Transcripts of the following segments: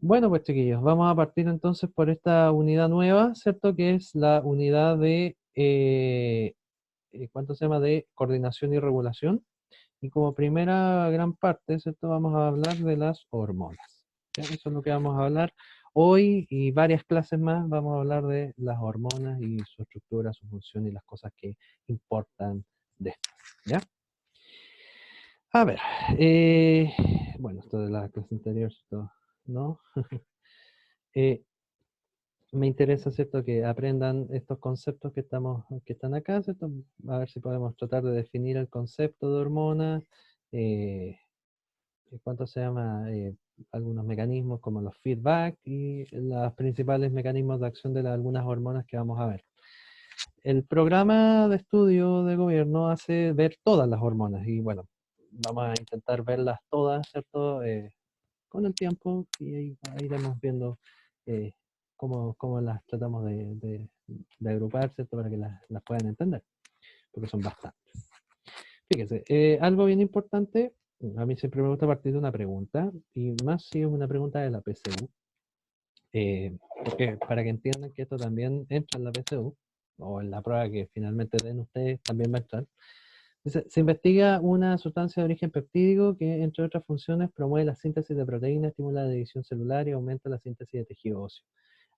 Bueno, pues chiquillos, vamos a partir entonces por esta unidad nueva, ¿cierto? Que es la unidad de, ¿cuánto se llama? De coordinación y regulación. Y como primera gran parte, ¿cierto? Vamos a hablar de las hormonas. ¿Ya? Eso es lo que vamos a hablar hoy y varias clases más. Vamos a hablar de las hormonas y su estructura, su función y las cosas que importan de estas. ¿Ya? A ver, eh, bueno, esto de la clase anterior, esto, ¿no? Eh, Me interesa, ¿cierto?, que aprendan estos conceptos que están acá, ¿cierto? A ver si podemos tratar de definir el concepto de hormona, eh, cuánto se llama, algunos mecanismos como los feedback y los principales mecanismos de acción de algunas hormonas que vamos a ver. El programa de estudio de gobierno hace ver todas las hormonas y bueno, vamos a intentar verlas todas, ¿cierto? Con el tiempo y ahí iremos viendo eh, cómo las tratamos de agrupar, ¿cierto? Para que las puedan entender, porque son bastantes. Fíjese, algo bien importante, a mí siempre me gusta partir de una pregunta, y más si es una pregunta de la PSU, porque para que entiendan que esto también entra en la PSU, o en la prueba que finalmente den ustedes, también va a entrar. Dice, se investiga una sustancia de origen peptídico que, entre otras funciones, promueve la síntesis de proteínas, estimula la división celular y aumenta la síntesis de tejido óseo.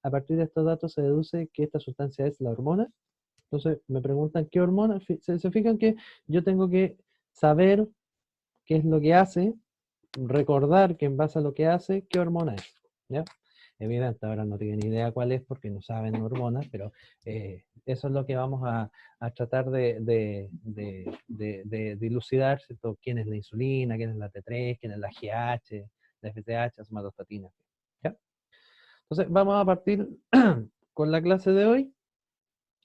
A partir de estos datos se deduce que esta sustancia es la hormona. Entonces me preguntan qué hormona. Se fijan que yo tengo que saber qué es lo que hace, recordar que en base a lo que hace, qué hormona es. ¿Ya? Evidente, ahora no tienen idea cuál es porque no saben hormonas, pero eso es lo que vamos a tratar de dilucidar, ¿cierto? ¿Quién es la insulina, quién es la T3, quién es la GH, la FSH, la somatostatina? ¿Ya? Entonces, vamos a partir con la clase de hoy.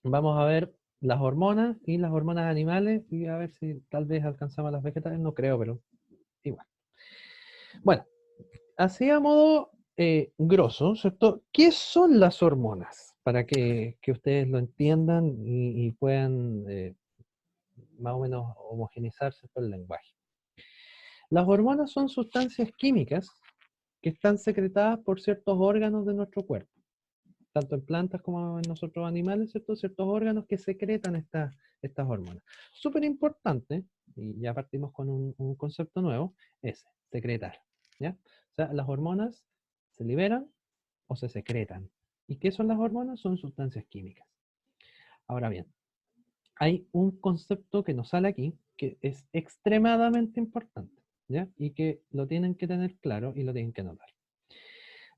Vamos a ver las hormonas y las hormonas animales y a ver si tal vez alcanzamos las vegetales. No creo, pero igual. Bueno, así a modo grosso, ¿cierto? ¿Qué son las hormonas? Para que ustedes lo entiendan y puedan más o menos homogenizarse por el lenguaje. Las hormonas son sustancias químicas que están secretadas por ciertos órganos de nuestro cuerpo, tanto en plantas como en nosotros animales, ¿cierto? Ciertos órganos que secretan estas hormonas. Súper importante, y ya partimos con un concepto nuevo, es secretar, ¿ya? O sea, las hormonas se liberan o se secretan. ¿Y qué son las hormonas? Son sustancias químicas. Ahora bien, hay un concepto que nos sale aquí que es extremadamente importante, ¿ya? Y que lo tienen que tener claro y lo tienen que notar.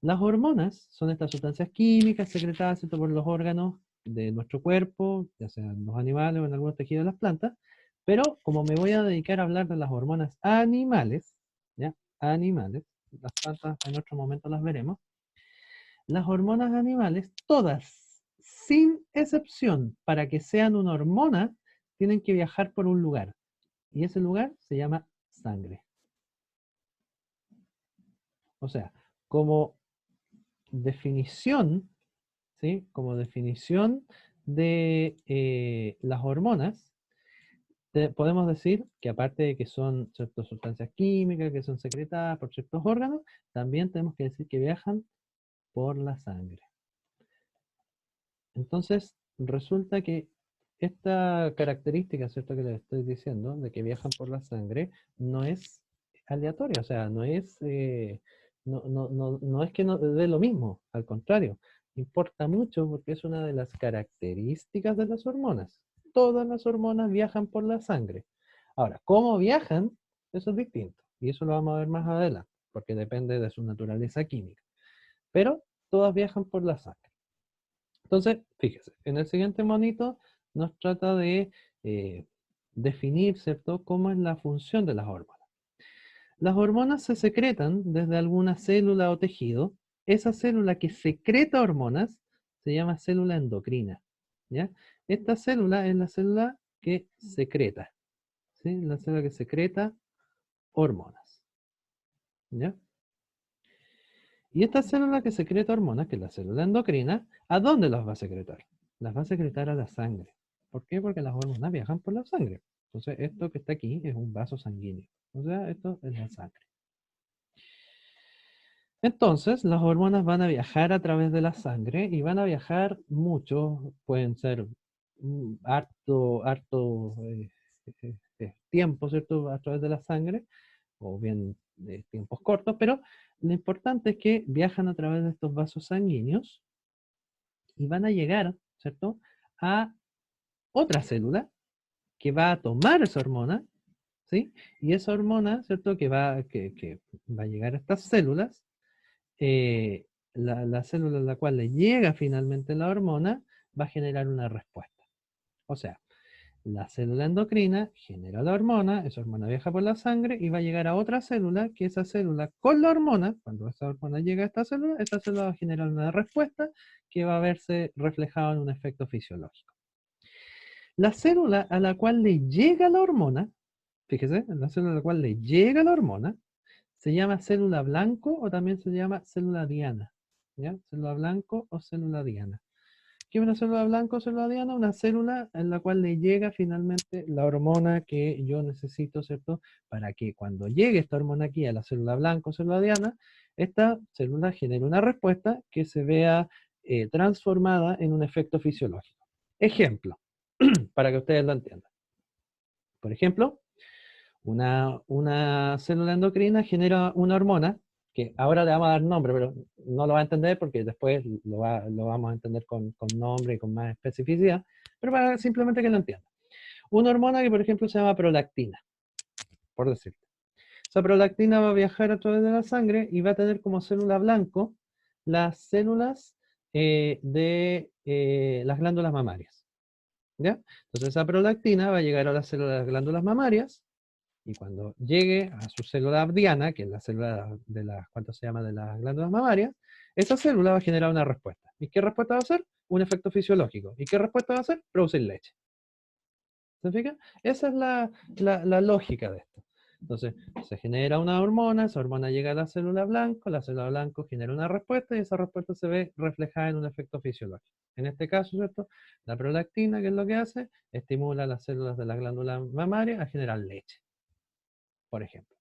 Las hormonas son estas sustancias químicas secretadas, ¿cierto?, por los órganos de nuestro cuerpo, ya sean en los animales o en algunos tejidos de las plantas, pero como me voy a dedicar a hablar de las hormonas animales, ¿ya? Animales, las plantas en otro momento las veremos, las hormonas animales, todas, sin excepción, para que sean una hormona, tienen que viajar por un lugar, y ese lugar se llama sangre. O sea, como definición, ¿sí? Como definición de las hormonas, podemos decir que aparte de que son ciertas sustancias químicas que son secretadas por ciertos órganos, también tenemos que decir que viajan por la sangre. Entonces, resulta que esta característica, ¿cierto?, que les estoy diciendo, de que viajan por la sangre, no es aleatoria, o sea, no es que no dé lo mismo, al contrario, importa mucho porque es una de las características de las hormonas. Todas las hormonas viajan por la sangre. Ahora, ¿cómo viajan? Eso es distinto, y eso lo vamos a ver más adelante, porque depende de su naturaleza química. Pero todas viajan por la sangre. Entonces, fíjese, en el siguiente monito nos trata de eh, definir, ¿cierto?, cómo es la función de las hormonas. Las hormonas se secretan desde alguna célula o tejido. Esa célula que secreta hormonas se llama célula endocrina, ¿ya? Esta célula es la célula que secreta, ¿sí? La célula que secreta hormonas, ¿ya? Y esta célula que secreta hormonas, que es la célula endocrina, ¿a dónde las va a secretar? Las va a secretar a la sangre. ¿Por qué? Porque las hormonas viajan por la sangre. Entonces, esto que está aquí es un vaso sanguíneo. O sea, esto es la sangre. Entonces, las hormonas van a viajar a través de la sangre y van a viajar mucho, pueden ser harto tiempo, ¿cierto? A través de la sangre, o bien tiempos cortos, pero lo importante es que viajan a través de estos vasos sanguíneos y van a llegar, ¿cierto? A otra célula que va a tomar esa hormona, ¿sí? Y esa hormona, ¿cierto? Que va a llegar a estas células, eh, la célula a la cual le llega finalmente la hormona va a generar una respuesta. O sea, la célula endocrina genera la hormona, esa hormona viaja por la sangre y va a llegar a otra célula, que esa célula con la hormona, cuando esa hormona llega a esta célula va a generar una respuesta que va a verse reflejada en un efecto fisiológico. La célula a la cual le llega la hormona, fíjese, la célula a la cual le llega la hormona, se llama célula blanco o también se llama célula diana. ¿Ya? Célula blanco o célula diana. ¿Qué es una célula blanco o célula diana? Una célula en la cual le llega finalmente la hormona que yo necesito, ¿cierto? Para que cuando llegue esta hormona aquí a la célula blanco o célula diana, esta célula genere una respuesta que se vea transformada en un efecto fisiológico. Ejemplo, para que ustedes lo entiendan. Por ejemplo, una célula endocrina genera una hormona, que ahora le vamos a dar nombre, pero no lo va a entender porque después lo vamos a entender con nombre y con más especificidad, pero para simplemente que lo entienda. Una hormona que, por ejemplo, se llama prolactina, por decirte. Esa prolactina va a viajar a través de la sangre y va a tener como célula blanco las células de las glándulas mamarias. ¿Ya? Entonces esa prolactina va a llegar a las células de las glándulas mamarias. Y cuando llegue a su célula diana, que es la célula de las, ¿cuánto se llama? De las glándulas mamarias, esa célula va a generar una respuesta. ¿Y qué respuesta va a hacer? Un efecto fisiológico. ¿Y qué respuesta va a hacer? Producir leche. ¿Se fija? Esa es la lógica de esto. Entonces, se genera una hormona, esa hormona llega a la célula blanco genera una respuesta y esa respuesta se ve reflejada en un efecto fisiológico. En este caso, ¿cierto? La prolactina, ¿qué es lo que hace? Estimula las células de la glándula mamaria a generar leche, por ejemplo.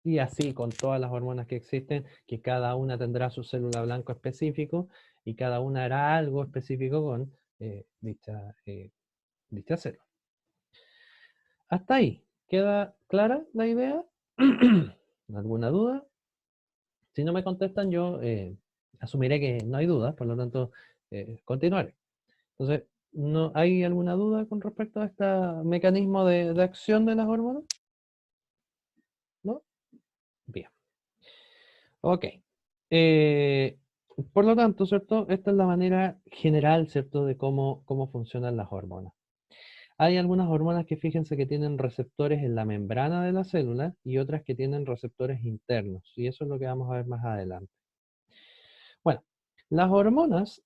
Y así con todas las hormonas que existen, que cada una tendrá su célula blanco específico y cada una hará algo específico con dicha célula. Hasta ahí. ¿Queda clara la idea? ¿Alguna duda? Si no me contestan, yo asumiré que no hay dudas, por lo tanto, continuaré. Entonces, ¿no hay alguna duda con respecto a este mecanismo de acción de las hormonas? ¿No? Bien. Ok. Eh, por lo tanto, ¿cierto? Esta es la manera general, ¿cierto? De cómo funcionan las hormonas. Hay algunas hormonas que fíjense que tienen receptores en la membrana de la célula y otras que tienen receptores internos. Y eso es lo que vamos a ver más adelante. Bueno, las hormonas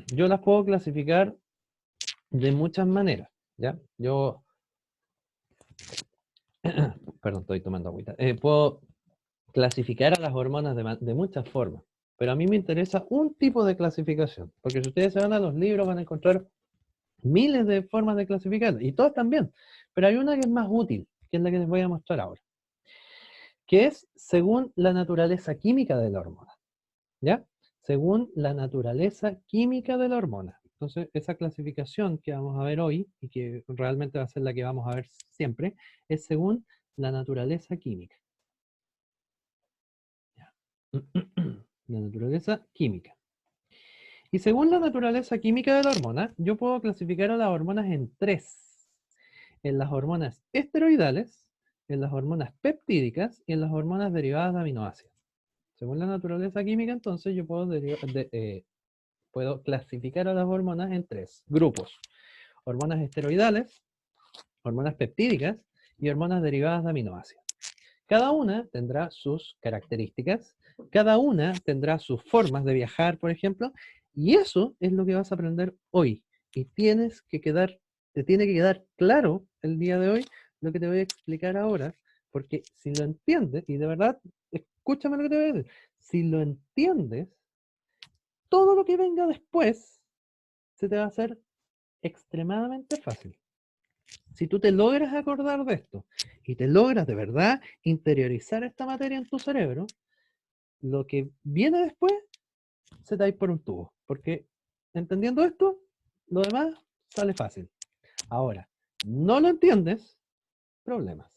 yo las puedo clasificar de muchas maneras, ¿ya? Yo, perdón, estoy tomando agüita. Puedo clasificar a las hormonas de muchas formas, pero a mí me interesa un tipo de clasificación, porque si ustedes se van a los libros van a encontrar miles de formas de clasificarlas, y todas también, pero hay una que es más útil, que es la que les voy a mostrar ahora, que es según la naturaleza química de la hormona, ¿ya? Según la naturaleza química de la hormona. Entonces, esa clasificación que vamos a ver hoy, y que realmente va a ser la que vamos a ver siempre, es según la naturaleza química. ¿Ya? La naturaleza química. Y según la naturaleza química de la hormona, yo puedo clasificar a las hormonas en tres. En las hormonas esteroidales, en las hormonas peptídicas y en las hormonas derivadas de aminoácidos. Según la naturaleza química, entonces yo puedo clasificar a las hormonas en tres grupos. Hormonas esteroidales, hormonas peptídicas y hormonas derivadas de aminoácidos. Cada una tendrá sus características, cada una tendrá sus formas de viajar, por ejemplo, y eso es lo que vas a aprender hoy. Y te tiene que quedar claro el día de hoy lo que te voy a explicar ahora, porque si lo entiendes, y de verdad, escúchame lo que te voy a decir, si lo entiendes, todo lo que venga después se te va a hacer extremadamente fácil. Si tú te logras acordar de esto y te logras de verdad interiorizar esta materia en tu cerebro, lo que viene después se te va a ir por un tubo. Porque entendiendo esto, lo demás sale fácil. Ahora, no lo entiendes, problemas.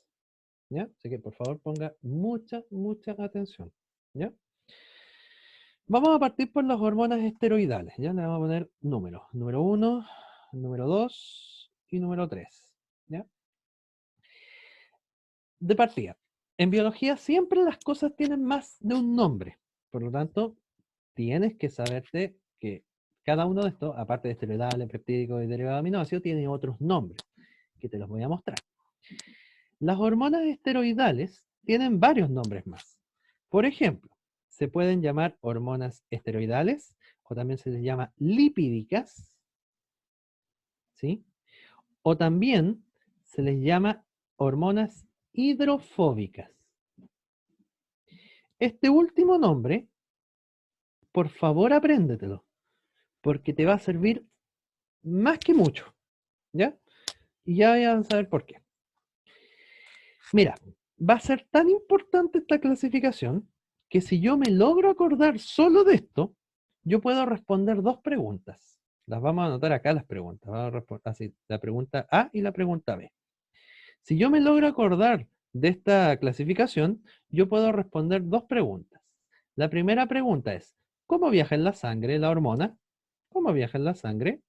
¿Ya? Así que por favor ponga mucha, mucha atención. ¿Ya? Vamos a partir por las hormonas esteroidales. Ya le vamos a poner números. Número 1, número 2 y número 3. ¿Ya? De partida. En biología siempre las cosas tienen más de un nombre. Por lo tanto, tienes que saberte que cada uno de estos, aparte de esteroidales, peptídicos y derivados de aminoácidos, tiene otros nombres, que te los voy a mostrar. Las hormonas esteroidales tienen varios nombres más. Por ejemplo, se pueden llamar hormonas esteroidales, o también se les llama lipídicas, ¿sí? O también se les llama hormonas hidrofóbicas. Este último nombre, por favor apréndetelo, porque te va a servir más que mucho, ¿ya? Y ya voy a saber por qué. Mira, va a ser tan importante esta clasificación que si yo me logro acordar solo de esto, yo puedo responder dos preguntas. Las vamos a anotar acá las preguntas. Vamos a responder así, la pregunta A y la pregunta B. Si yo me logro acordar de esta clasificación, yo puedo responder dos preguntas. La primera pregunta es, ¿cómo viaja en la sangre la hormona? ¿Cómo viaja en la sangre?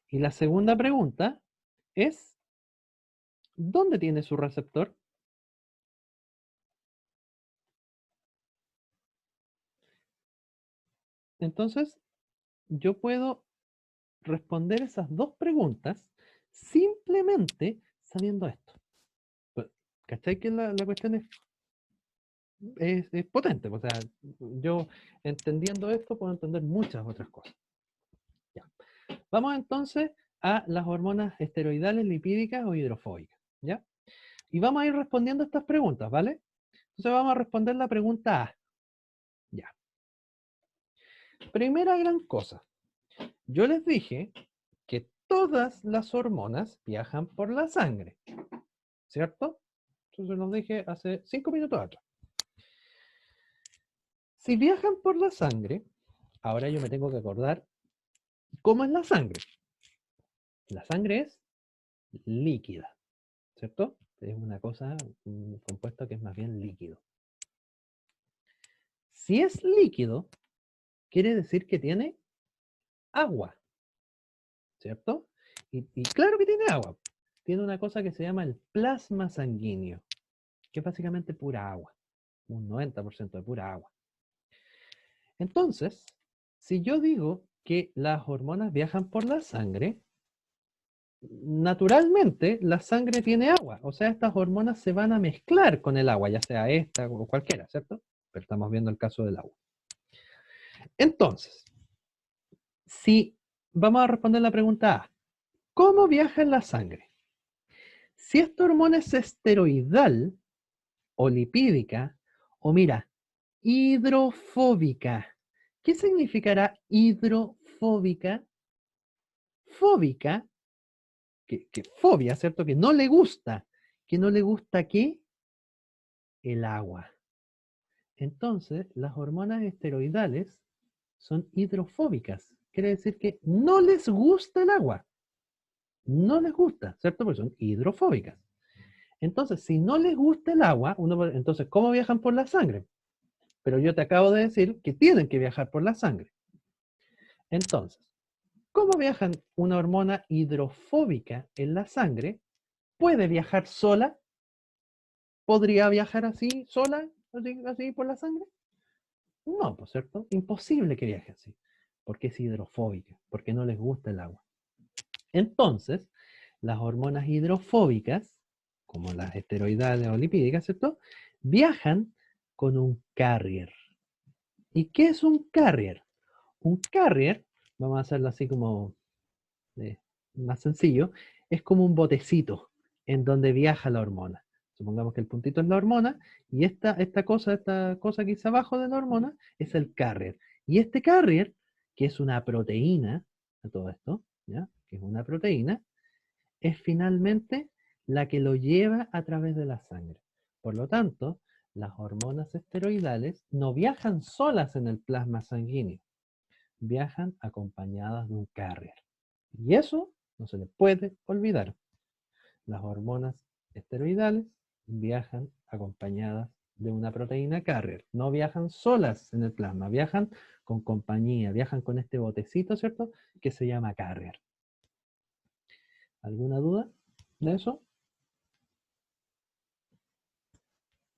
Y la segunda pregunta es, ¿dónde tiene su receptor? Entonces, yo puedo responder esas dos preguntas simplemente sabiendo esto. Pues, ¿cachai que la cuestión es potente? O sea, yo entendiendo esto puedo entender muchas otras cosas. Ya. Vamos entonces a las hormonas esteroidales, lipídicas o hidrofóbicas. ¿Ya? Y vamos a ir respondiendo estas preguntas, ¿vale? Entonces vamos a responder la pregunta A. Ya. Primera gran cosa. Yo les dije que todas las hormonas viajan por la sangre, ¿cierto? Entonces los dije hace 5 minutos atrás. Si viajan por la sangre, ahora yo me tengo que acordar cómo es la sangre. La sangre es líquida, ¿cierto? Es una cosa, un compuesto que es más bien líquido. Si es líquido, quiere decir que tiene agua, ¿cierto? Y claro que tiene agua. Tiene una cosa que se llama el plasma sanguíneo, que es básicamente pura agua, un 90% de pura agua. Entonces, si yo digo que las hormonas viajan por la sangre, naturalmente la sangre tiene agua, o sea, estas hormonas se van a mezclar con el agua, ya sea esta o cualquiera, ¿cierto? Pero estamos viendo el caso del agua. Entonces, si vamos a responder la pregunta A, ¿cómo viaja en la sangre? Si esta hormona es esteroidal o lipídica, o mira, hidrofóbica. ¿Qué significará hidrofóbica? Fóbica, que fobia, ¿cierto? Que no le gusta. ¿Que no le gusta qué? El agua. Entonces, las hormonas esteroidales son hidrofóbicas. Quiere decir que no les gusta el agua. No les gusta, ¿cierto? Porque son hidrofóbicas. Entonces, si no les gusta el agua, entonces, ¿cómo viajan por la sangre? Pero yo te acabo de decir que tienen que viajar por la sangre. Entonces, ¿cómo viajan una hormona hidrofóbica en la sangre? ¿Puede viajar sola? ¿Podría viajar así, sola, así por la sangre? No, ¿por cierto? Imposible que viaje así, porque es hidrofóbica, porque no les gusta el agua. Entonces, las hormonas hidrofóbicas, como las esteroidales o lipídicas, ¿cierto? Viajan con un carrier. ¿Y qué es un carrier? Un carrier, vamos a hacerlo así como más sencillo, es como un botecito en donde viaja la hormona. Supongamos que el puntito es la hormona y esta cosa que está abajo de la hormona es el carrier. Y este carrier, que es una proteína, a todo esto, ¿ya? Que es una proteína, es finalmente la que lo lleva a través de la sangre. Por lo tanto, las hormonas esteroidales no viajan solas en el plasma sanguíneo, viajan acompañadas de un carrier. Y eso no se le puede olvidar. Las hormonas esteroidales viajan acompañadas de una proteína carrier. No viajan solas en el plasma, viajan con compañía, viajan con este botecito, ¿cierto? Que se llama carrier. ¿Alguna duda de eso?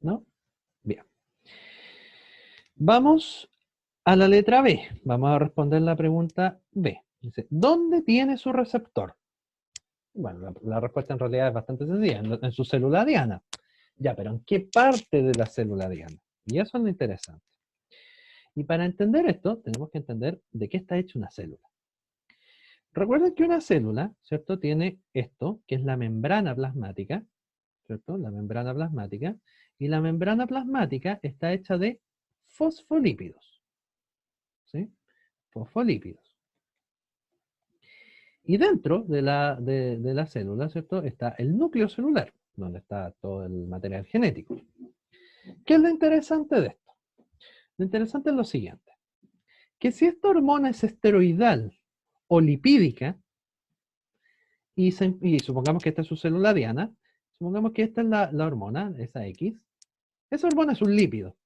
¿No? Bien. Vamos a la letra B. Vamos a responder la pregunta B. Dice, ¿dónde tiene su receptor? Bueno, la respuesta en realidad es bastante sencilla, en su célula diana. Ya, pero ¿en qué parte de la célula diana? Y eso es lo interesante. Y para entender esto, tenemos que entender de qué está hecha una célula. Recuerden que una célula, ¿cierto? Tiene esto, que es la membrana plasmática, ¿cierto? La membrana plasmática. Y la membrana plasmática está hecha de fosfolípidos, ¿sí? Fosfolípidos. Y dentro de la célula, ¿cierto? Está el núcleo celular, donde está todo el material genético. ¿Qué es lo interesante de esto? Lo interesante es lo siguiente, que si esta hormona es esteroidal o lipídica, y supongamos que esta es su célula diana, supongamos que esta es la hormona, esa hormona es un lípido,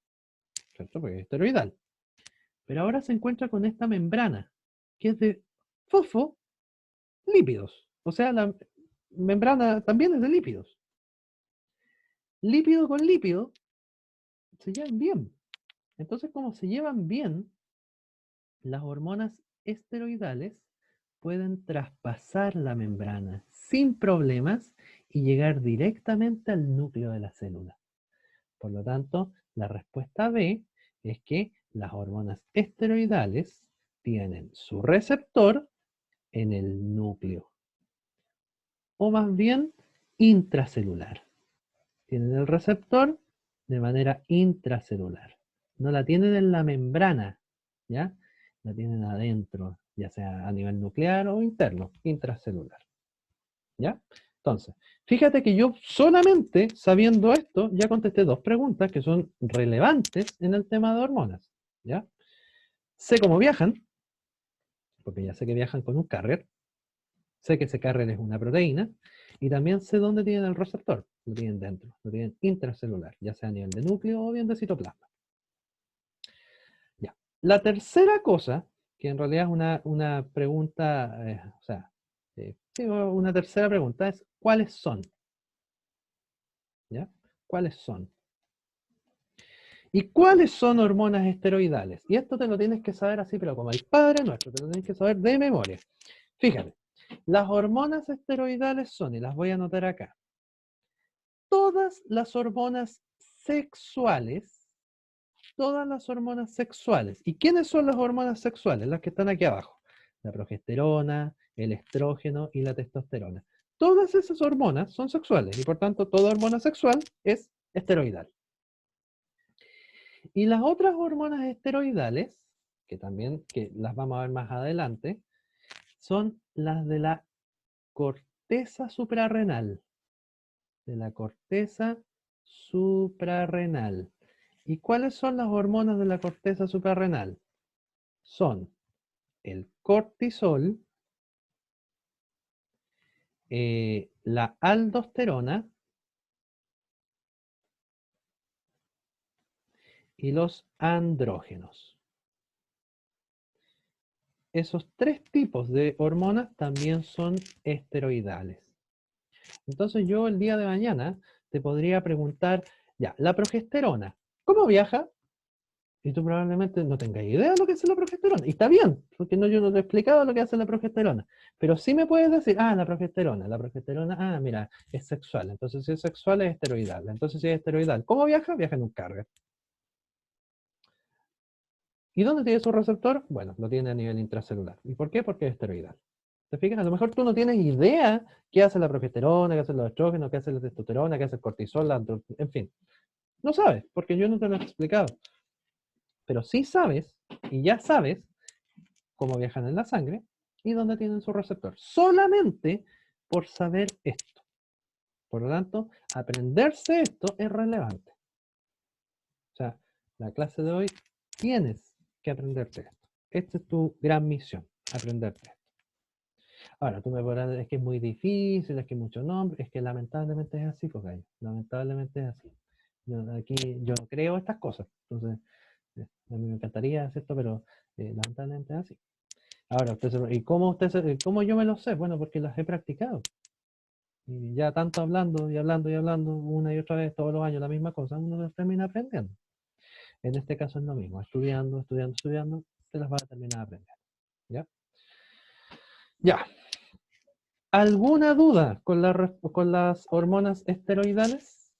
¿cierto? Porque es esteroidal. Pero ahora se encuentra con esta membrana, que es de fosfolípidos. O sea, la membrana también es de lípidos. Lípido con lípido se llevan bien. Entonces, como se llevan bien, las hormonas esteroidales pueden traspasar la membrana sin problemas y llegar directamente al núcleo de la célula. Por lo tanto, la respuesta B es que las hormonas esteroidales tienen su receptor en el núcleo, o más bien intracelular. Tienen el receptor de manera intracelular. No la tienen en la membrana, ¿ya? La tienen adentro, ya sea a nivel nuclear o interno, intracelular. ¿Ya? Entonces, fíjate que yo solamente sabiendo esto ya contesté dos preguntas que son relevantes en el tema de hormonas. ¿Ya? Sé cómo viajan, porque ya sé que viajan con un carrier. Sé que ese carrier es una proteína. Y también sé dónde tienen el receptor. Lo tienen dentro, lo tienen intracelular, ya sea a nivel de núcleo o bien de citoplasma. Ya. La tercera cosa, que en realidad es una pregunta, sí, una tercera pregunta es, ¿cuáles son? ¿Ya? ¿Cuáles son? ¿Y cuáles son hormonas esteroidales? Y esto te lo tienes que saber así, pero como el Padre Nuestro, te lo tienes que saber de memoria. Fíjate, las hormonas esteroidales son, y las voy a anotar acá, todas las hormonas sexuales, todas las hormonas sexuales. ¿Y quiénes son las hormonas sexuales? Las que están aquí abajo. La progesterona, el estrógeno y la testosterona. Todas esas hormonas son sexuales y por tanto toda hormona sexual es esteroidal. Y las otras hormonas esteroidales, que las vamos a ver más adelante, son las de la corteza suprarrenal. De la corteza suprarrenal. ¿Y cuáles son las hormonas de la corteza suprarrenal? Son el cortisol, la aldosterona y los andrógenos. Esos tres tipos de hormonas también son esteroidales. Entonces yo el día de mañana te podría preguntar, ya, la progesterona, ¿cómo viaja? Y tú probablemente no tengas idea de lo que hace la progesterona. Y está bien, porque yo no te he explicado lo que hace la progesterona. Pero sí me puedes decir, la progesterona, mira, es sexual. Entonces si es sexual es esteroidal. Entonces si es esteroidal, ¿cómo viaja? Viaja en un carrier. ¿Y dónde tiene su receptor? Bueno, lo tiene a nivel intracelular. ¿Y por qué? Porque es esteroidal. ¿Te fijas? A lo mejor tú no tienes idea qué hace la progesterona, qué hace los estrógenos, qué hace la testosterona, qué hace el cortisol, en fin. No sabes, porque yo no te lo he explicado. Pero sí sabes, y ya sabes, cómo viajan en la sangre y dónde tienen su receptor. Solamente por saber esto. Por lo tanto, aprenderse esto es relevante. O sea, la clase de hoy tienes que aprenderte esto. Esta es tu gran misión, aprenderte esto. Ahora, tú me podrás decir, es que es muy difícil, es que hay muchos nombres, es que lamentablemente es así, Focayo. Lamentablemente es así. Aquí yo no creo estas cosas. Entonces, a mí me encantaría hacer esto, pero lamentablemente es así. Ahora, ¿y cómo yo me lo sé? Bueno, porque las he practicado. Y ya tanto hablando y hablando y hablando una y otra vez todos los años la misma cosa, uno termina aprendiendo. En este caso es lo mismo, estudiando, estudiando, estudiando, te las vas a terminar aprendiendo. ¿Ya? Ya. ¿Alguna duda con las hormonas esteroidales?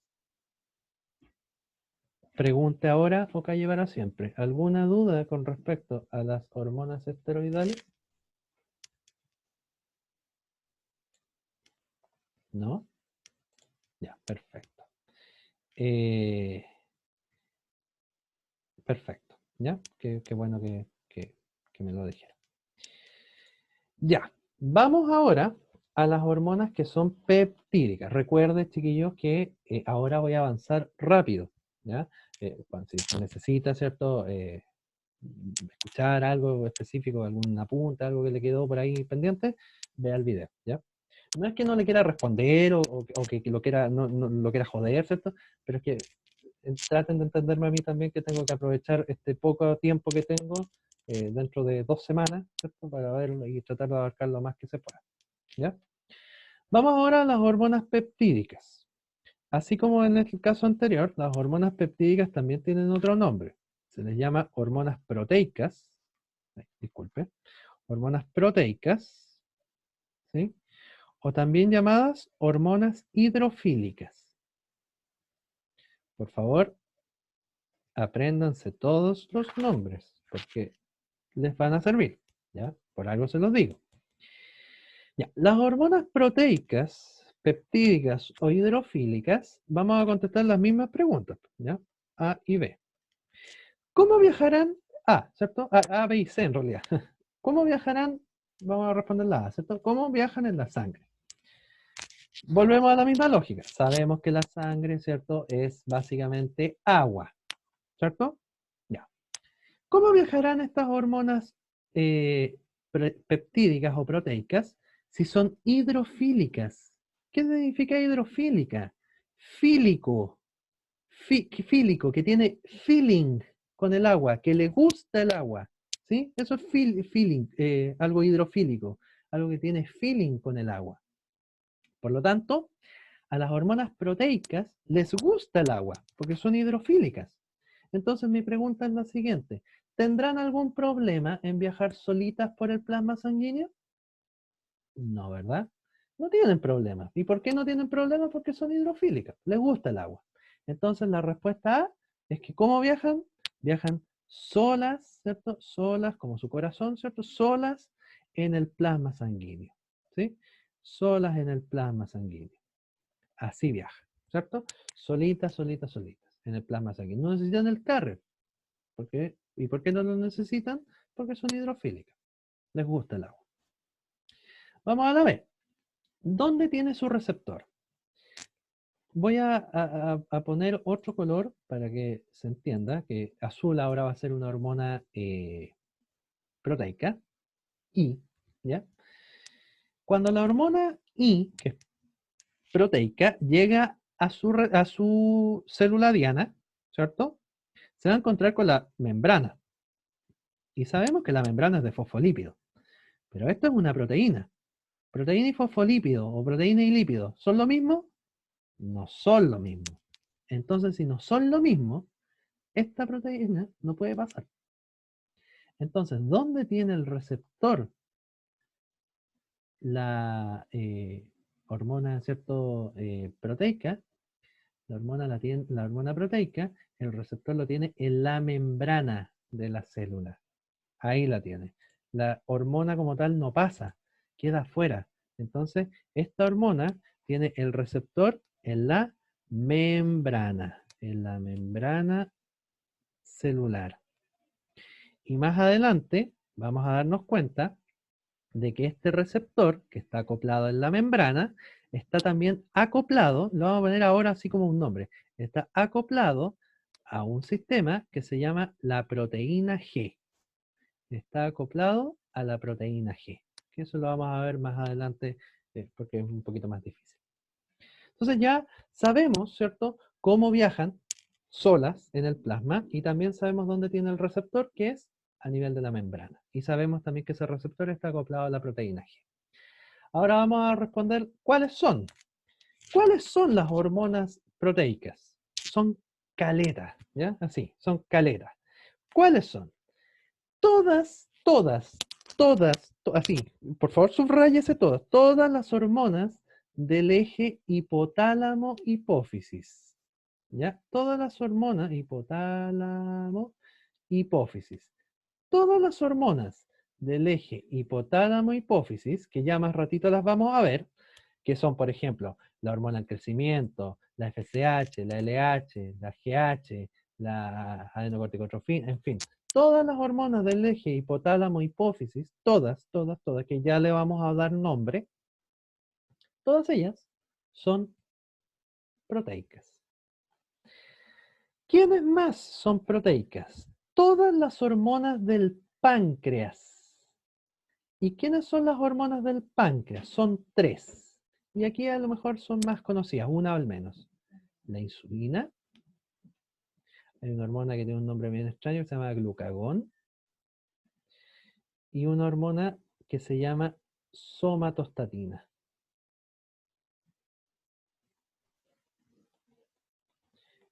Pregunte ahora o calle para siempre. ¿Alguna duda con respecto a las hormonas esteroidales? ¿No? Ya, perfecto. Perfecto, ¿ya? Qué bueno que me lo dijeron. Ya, vamos ahora a las hormonas que son peptídicas. Recuerden, chiquillos, que ahora voy a avanzar rápido, ¿ya? Si necesita, ¿cierto? Escuchar algo específico, alguna punta, algo que le quedó por ahí pendiente, vea el video, ¿ya? No es que no le quiera responder o que lo quiera, no lo quiera joder, ¿cierto? Pero es que traten de entenderme a mí también que tengo que aprovechar este poco tiempo que tengo dentro de 2 semanas, ¿cierto? Para ver y tratar de abarcar lo más que se pueda, ¿ya? Vamos ahora a las hormonas peptídicas. Así como en el caso anterior, las hormonas peptídicas también tienen otro nombre. Se les llama hormonas proteicas, disculpe, hormonas proteicas, ¿sí? O también llamadas hormonas hidrofílicas. Por favor, apréndanse todos los nombres, porque les van a servir, ¿ya? Por algo se los digo. Ya, las hormonas proteicas, peptídicas o hidrofílicas, vamos a contestar las mismas preguntas, ¿ya? A y B. ¿Cómo viajarán? A, ¿cierto? A, B y C en realidad. ¿Cómo viajarán? Vamos a responder la A, ¿cierto? ¿Cómo viajan en la sangre? Volvemos a la misma lógica. Sabemos que la sangre, ¿cierto? Es básicamente agua, ¿cierto? Ya. ¿Cómo viajarán estas hormonas peptídicas o proteicas si son hidrofílicas? ¿Qué significa hidrofílica? Fílico, fílico, que tiene feeling con el agua, que le gusta el agua, ¿sí? Eso es feeling, algo hidrofílico, algo que tiene feeling con el agua. Por lo tanto, a las hormonas proteicas les gusta el agua, porque son hidrofílicas. Entonces mi pregunta es la siguiente. ¿Tendrán algún problema en viajar solitas por el plasma sanguíneo? No, ¿verdad? No tienen problemas. ¿Y por qué no tienen problemas? Porque son hidrofílicas. Les gusta el agua. Entonces la respuesta A es que ¿cómo viajan? Viajan solas, ¿cierto? Solas, como su corazón, ¿cierto? Solas en el plasma sanguíneo. ¿Sí? Solas en el plasma sanguíneo. Así viajan, ¿cierto? Solitas, solitas, solitas en el plasma sanguíneo. No necesitan el carrier. ¿Y por qué no lo necesitan? Porque son hidrofílicas. Les gusta el agua. Vamos a la B. ¿Dónde tiene su receptor? Voy a poner otro color para que se entienda que azul ahora va a ser una hormona proteica, I, ¿ya? Cuando la hormona I, que es proteica, llega a su célula diana, ¿cierto? Se va a encontrar con la membrana. Y sabemos que la membrana es de fosfolípido. Pero esto es una proteína. ¿Proteína y fosfolípido o proteína y lípido son lo mismo? No son lo mismo. Entonces, si no son lo mismo, esta proteína no puede pasar. Entonces, ¿dónde tiene el receptor la hormona, ¿cierto? Proteica? La hormona proteica, el receptor lo tiene en la membrana de la célula. Ahí la tiene. La hormona como tal no pasa, queda afuera. Entonces, esta hormona tiene el receptor en la membrana celular. Y más adelante vamos a darnos cuenta de que este receptor, que está acoplado en la membrana, está también acoplado, lo vamos a poner ahora así como un nombre, está acoplado a un sistema que se llama la proteína G. Está acoplado a la proteína G. Que eso lo vamos a ver más adelante porque es un poquito más difícil. Entonces ya sabemos, ¿cierto?, cómo viajan solas en el plasma y también sabemos dónde tiene el receptor, que es a nivel de la membrana. Y sabemos también que ese receptor está acoplado a la proteína G. Ahora vamos a responder cuáles son. ¿Cuáles son las hormonas proteicas? Son caletas, ¿ya? Así, son caletas. ¿Cuáles son? Todas, así, por favor subráyese todas las hormonas del eje hipotálamo-hipófisis, ¿ya? Todas las hormonas, hipotálamo-hipófisis, todas las hormonas del eje hipotálamo-hipófisis, que ya más ratito las vamos a ver, que son, por ejemplo, la hormona del crecimiento, la FSH, la LH, la GH, la adenocorticotrofina, en fin, todas las hormonas del eje hipotálamo-hipófisis, todas, que ya le vamos a dar nombre, todas ellas son proteicas. ¿Quiénes más son proteicas? Todas las hormonas del páncreas. ¿Y quiénes son las hormonas del páncreas? Son tres. Y aquí a lo mejor son más conocidas, una al menos. La insulina. Hay una hormona que tiene un nombre bien extraño que se llama glucagón. Y una hormona que se llama somatostatina.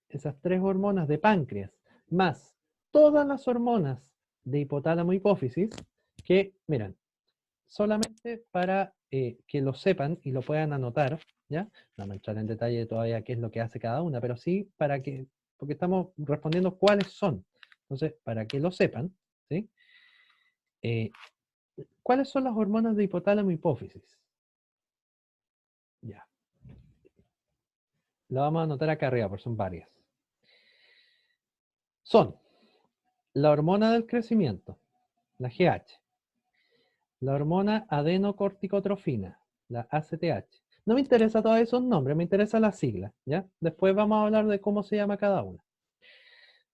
Esas tres hormonas de páncreas, más todas las hormonas de hipotálamo hipófisis, que, miren, solamente para que lo sepan y lo puedan anotar, ¿ya? No vamos a entrar en detalle todavía qué es lo que hace cada una, pero sí para que, porque estamos respondiendo cuáles son. Entonces, para que lo sepan, ¿sí? ¿Cuáles son las hormonas de hipotálamo hipófisis? Ya. Lo vamos a anotar acá arriba, porque son varias. Son la hormona del crecimiento, la GH, la hormona adenocorticotrofina, la ACTH. No me interesa todos esos nombres, me interesa la sigla, ¿ya? Después vamos a hablar de cómo se llama cada una.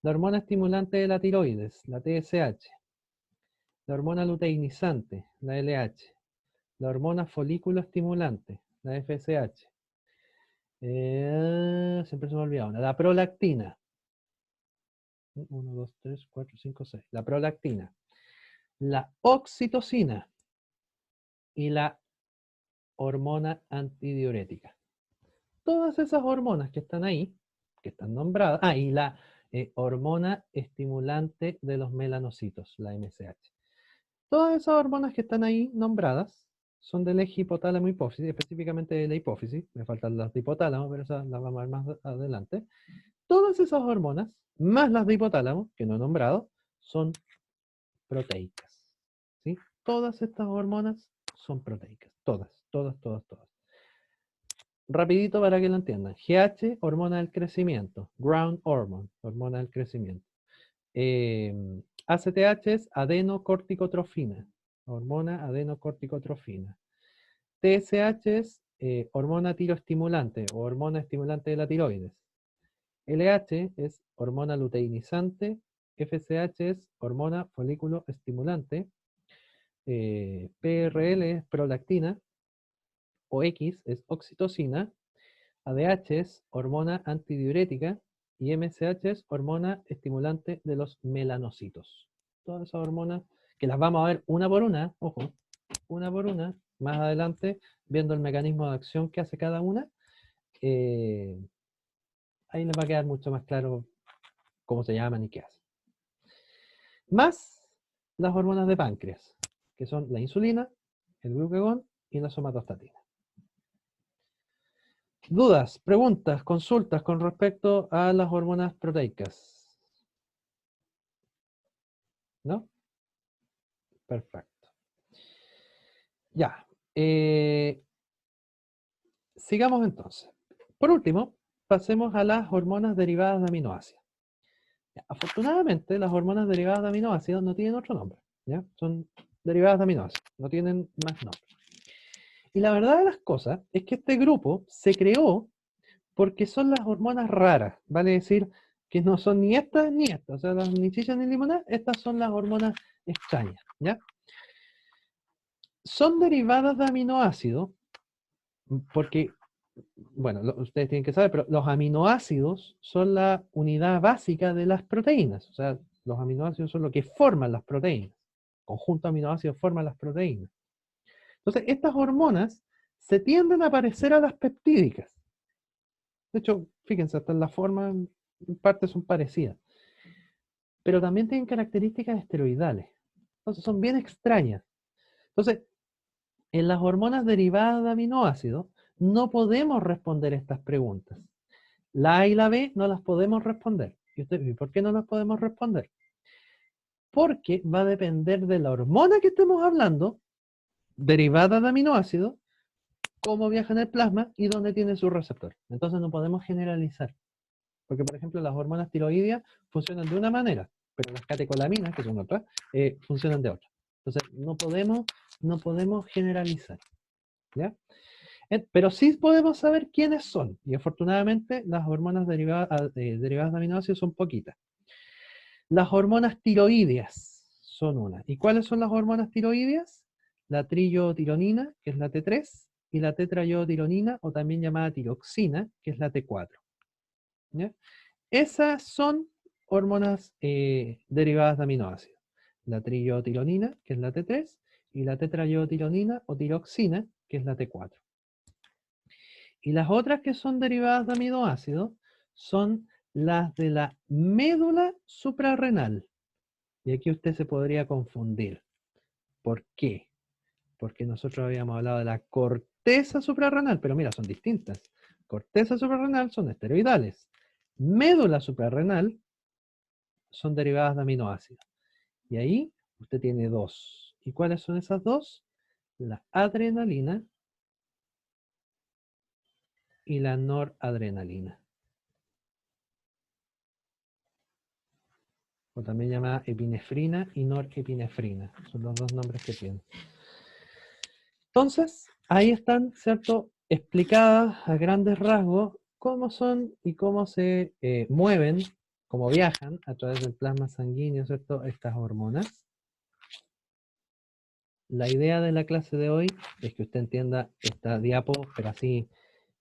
La hormona estimulante de la tiroides, la TSH. La hormona luteinizante, la LH. La hormona folículo estimulante, la FSH. Siempre se me olvida una. La prolactina. 1, 2, 3, 4, 5, 6. La prolactina. La oxitocina. Y la hormona antidiurética. Todas esas hormonas que están ahí, que están nombradas, y la hormona estimulante de los melanocitos, la MSH. Todas esas hormonas que están ahí nombradas son del eje hipotálamo hipófisis, específicamente de la hipófisis, me faltan las de hipotálamo, pero esas las vamos a ver más adelante. Todas esas hormonas, más las de hipotálamo, que no he nombrado, son proteicas. ¿Sí? Todas estas hormonas son proteicas, todas. Rapidito para que lo entiendan. GH, hormona del crecimiento. Ground hormone, hormona del crecimiento. ACTH es adenocorticotrofina, hormona adenocorticotrofina. TSH es hormona tiroestimulante o hormona estimulante de la tiroides. LH es hormona luteinizante. FSH es hormona folículo estimulante. PRL es prolactina. OX es oxitocina. ADH es hormona antidiurética y MSH es hormona estimulante de los melanocitos. Todas esas hormonas que las vamos a ver una por una, ojo, una por una, más adelante, viendo el mecanismo de acción que hace cada una, ahí les va a quedar mucho más claro cómo se llaman y qué hacen. Más las hormonas de páncreas, que son la insulina, el glucagón y la somatostatina. ¿Dudas, preguntas, consultas con respecto a las hormonas proteicas? ¿No? Perfecto. Ya. Sigamos entonces. Por último, pasemos a las hormonas derivadas de aminoácidos. Ya, afortunadamente, las hormonas derivadas de aminoácidos no tienen otro nombre. ¿Ya? Son derivadas de aminoácidos, no tienen más nombre. Y la verdad de las cosas es que este grupo se creó porque son las hormonas raras, vale decir que no son ni estas ni estas, o sea, las ni chicha ni limonada, estas son las hormonas extrañas, ¿ya? Son derivadas de aminoácidos, porque, bueno, ustedes tienen que saber, pero los aminoácidos son la unidad básica de las proteínas, o sea, los aminoácidos son lo que forman las proteínas, conjunto de aminoácidos forman las proteínas. Entonces, estas hormonas se tienden a parecer a las peptídicas. De hecho, fíjense, hasta en la forma, en parte son parecidas. Pero también tienen características esteroidales. Entonces, son bien extrañas. Entonces, en las hormonas derivadas de aminoácidos, no podemos responder estas preguntas. La A y la B no las podemos responder. ¿Y por qué no las podemos responder? Porque va a depender de la hormona que estemos hablando, derivada de aminoácidos, cómo viaja en el plasma y dónde tiene su receptor. Entonces no podemos generalizar. Porque, por ejemplo, las hormonas tiroideas funcionan de una manera, pero las catecolaminas, que son otras, funcionan de otra. Entonces, no podemos generalizar. ¿Ya? Pero sí podemos saber quiénes son. Y afortunadamente, las hormonas derivadas de aminoácidos son poquitas. Las hormonas tiroideas son una. ¿Y cuáles son las hormonas tiroideas? La triotironina, que es la T3, y la tetraiotironina, o también llamada tiroxina, que es la T4. ¿Ya? Esas son hormonas derivadas de aminoácidos. La triotironina, que es la T3, y la tetraiotironina o tiroxina, que es la T4. Y las otras que son derivadas de aminoácidos son las de la médula suprarrenal. Y aquí usted se podría confundir. ¿Por qué? Porque nosotros habíamos hablado de la corteza suprarrenal, pero mira, son distintas. Corteza suprarrenal son esteroidales. Médula suprarrenal son derivadas de aminoácidos. Y ahí usted tiene dos. ¿Y cuáles son esas dos? La adrenalina y la noradrenalina. O también llamada epinefrina y norepinefrina. Son los dos nombres que tienen. Entonces, ahí están, ¿cierto? Explicadas a grandes rasgos cómo son y cómo se mueven, cómo viajan a través del plasma sanguíneo, ¿cierto? Estas hormonas. La idea de la clase de hoy es que usted entienda esta diapo, pero así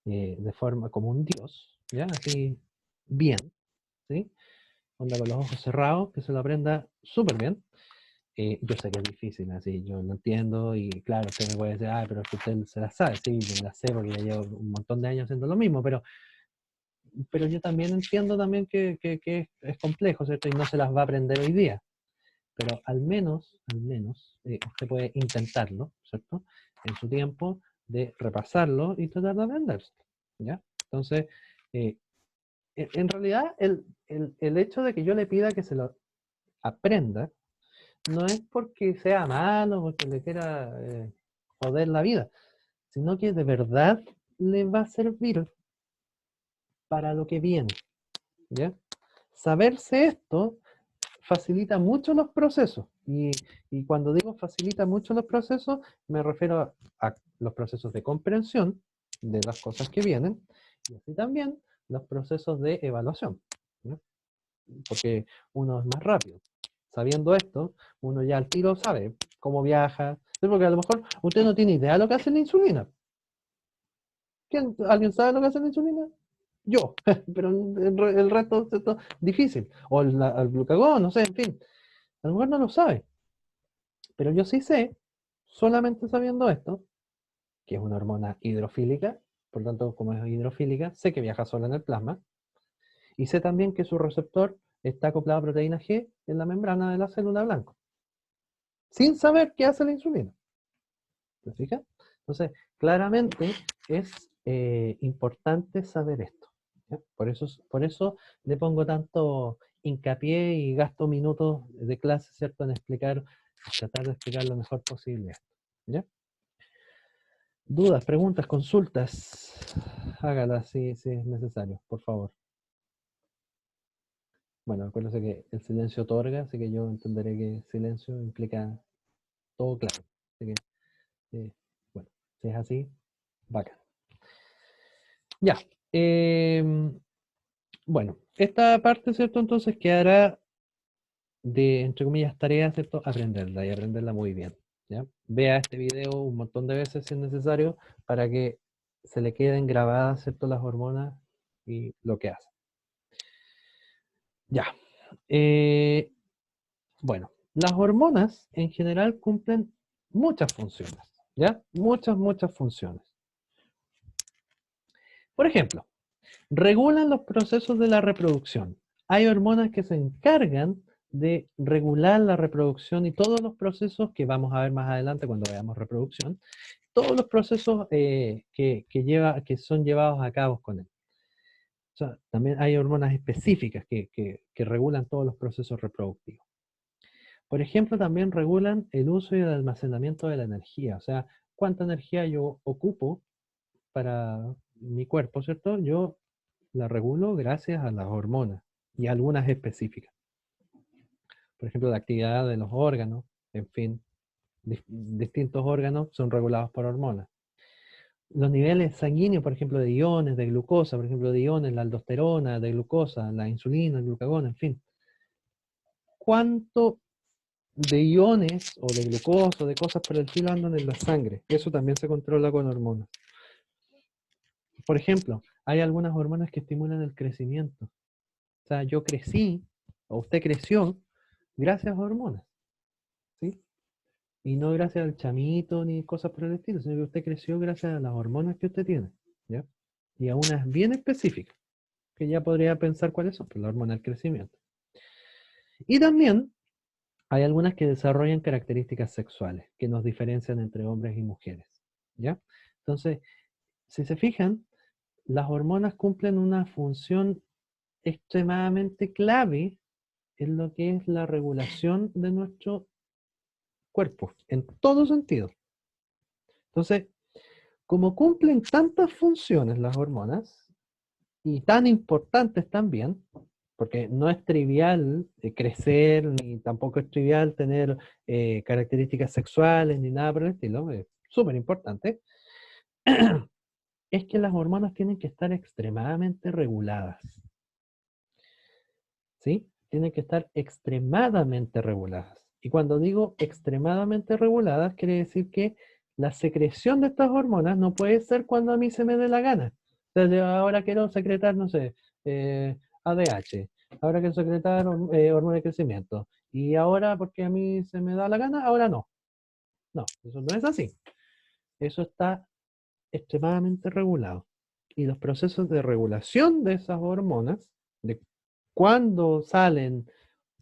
de forma como un dios, ¿ya? Así bien, ¿sí? Onda con los ojos cerrados, que se lo aprenda súper bien. Yo sé que es difícil, así, yo lo entiendo y claro, usted me puede decir, ah, pero es que usted se la sabe, sí, yo me la sé porque ya llevo un montón de años haciendo lo mismo, pero yo también entiendo también que es complejo, ¿cierto? Y no se las va a aprender hoy día, pero al menos, usted puede intentarlo, ¿cierto? En su tiempo de repasarlo y tratar de aprenderse, ¿ya? Entonces, eh, en realidad, el hecho de que yo le pida que se lo aprenda, no es porque sea malo, porque le quiera joder la vida, sino que de verdad le va a servir para lo que viene, ¿ya? Saberse esto facilita mucho los procesos, y cuando digo facilita mucho los procesos, me refiero a los procesos de comprensión de las cosas que vienen, y así también los procesos de evaluación, ¿no? Porque uno es más rápido. Sabiendo esto, uno ya al tiro sabe cómo viaja, ¿sí? Porque a lo mejor usted no tiene idea de lo que hace la insulina. ¿Alguien sabe lo que hace la insulina? Yo, pero el resto es difícil. O el glucagón, no sé, en fin. A lo mejor no lo sabe, pero yo sí sé, solamente sabiendo esto, que es una hormona hidrofílica, por lo tanto, como es hidrofílica, sé que viaja sola en el plasma, y sé también que su receptor está acoplado a proteína G en la membrana de la célula blanca, sin saber qué hace la insulina. ¿Te fijas? Entonces, claramente es importante saber esto, ¿ya? Por eso le pongo tanto hincapié y gasto minutos de clase, ¿cierto?, en explicar, tratar de explicar lo mejor posible esto, ¿ya? Dudas, preguntas, consultas, hágalas si es necesario, por favor. Bueno, acuérdense que el silencio otorga, así que yo entenderé que silencio implica todo claro. Así que, bueno, Si es así, bacán. Ya. Bueno, esta parte, ¿cierto? Entonces quedará de, entre comillas, tarea, ¿cierto? Aprenderla y aprenderla muy bien, ¿ya? Vea este video un montón de veces si es necesario para que se le queden grabadas, ¿cierto? Las hormonas y lo que hace. Ya. Eh, bueno, las hormonas en general cumplen muchas funciones, ¿ya? Muchas funciones. Por ejemplo, regulan los procesos de la reproducción. Hay hormonas que se encargan de regular la reproducción y todos los procesos que vamos a ver más adelante cuando veamos reproducción, todos los procesos que son llevados a cabo con él. O sea, también hay hormonas específicas que regulan todos los procesos reproductivos. Por ejemplo, también regulan el uso y el almacenamiento de la energía, o sea, cuánta energía yo ocupo para mi cuerpo, ¿cierto? Yo la regulo gracias a las hormonas y algunas específicas. Por ejemplo, la actividad de los órganos, en fin, distintos órganos son regulados por hormonas. Los niveles sanguíneos, por ejemplo, de iones, de glucosa, por ejemplo, de iones, la aldosterona, de glucosa, la insulina, el glucagón, en fin. ¿Cuánto de iones o de glucosa o de cosas por el estilo andan en la sangre? Eso también se controla con hormonas. Por ejemplo, hay algunas hormonas que estimulan el crecimiento. O sea, yo crecí, o usted creció, gracias a hormonas, ¿sí? Y no gracias al chamito ni cosas por el estilo, sino que usted creció gracias a las hormonas que usted tiene, ¿ya? Y a unas bien específicas, que ya podría pensar cuáles son, pues la hormona del crecimiento. Y también hay algunas que desarrollan características sexuales, que nos diferencian entre hombres y mujeres, ¿ya? Entonces, si se fijan, las hormonas cumplen una función extremadamente clave en lo que es la regulación de nuestro cuerpo, en todo sentido. Entonces, como cumplen tantas funciones las hormonas, y tan importantes también, porque no es trivial crecer, ni tampoco es trivial tener características sexuales, ni nada por el estilo, es súper importante, es que las hormonas tienen que estar extremadamente reguladas, ¿sí? Tienen que estar extremadamente reguladas. Y cuando digo extremadamente reguladas, quiere decir que la secreción de estas hormonas no puede ser cuando a mí se me dé la gana. O sea, yo ahora quiero secretar, no sé, ADH, ahora quiero secretar hormona de crecimiento. Y ahora, porque a mí se me da la gana, ahora no. No, eso no es así. Eso está extremadamente regulado. Y los procesos de regulación de esas hormonas, de cuándo salen,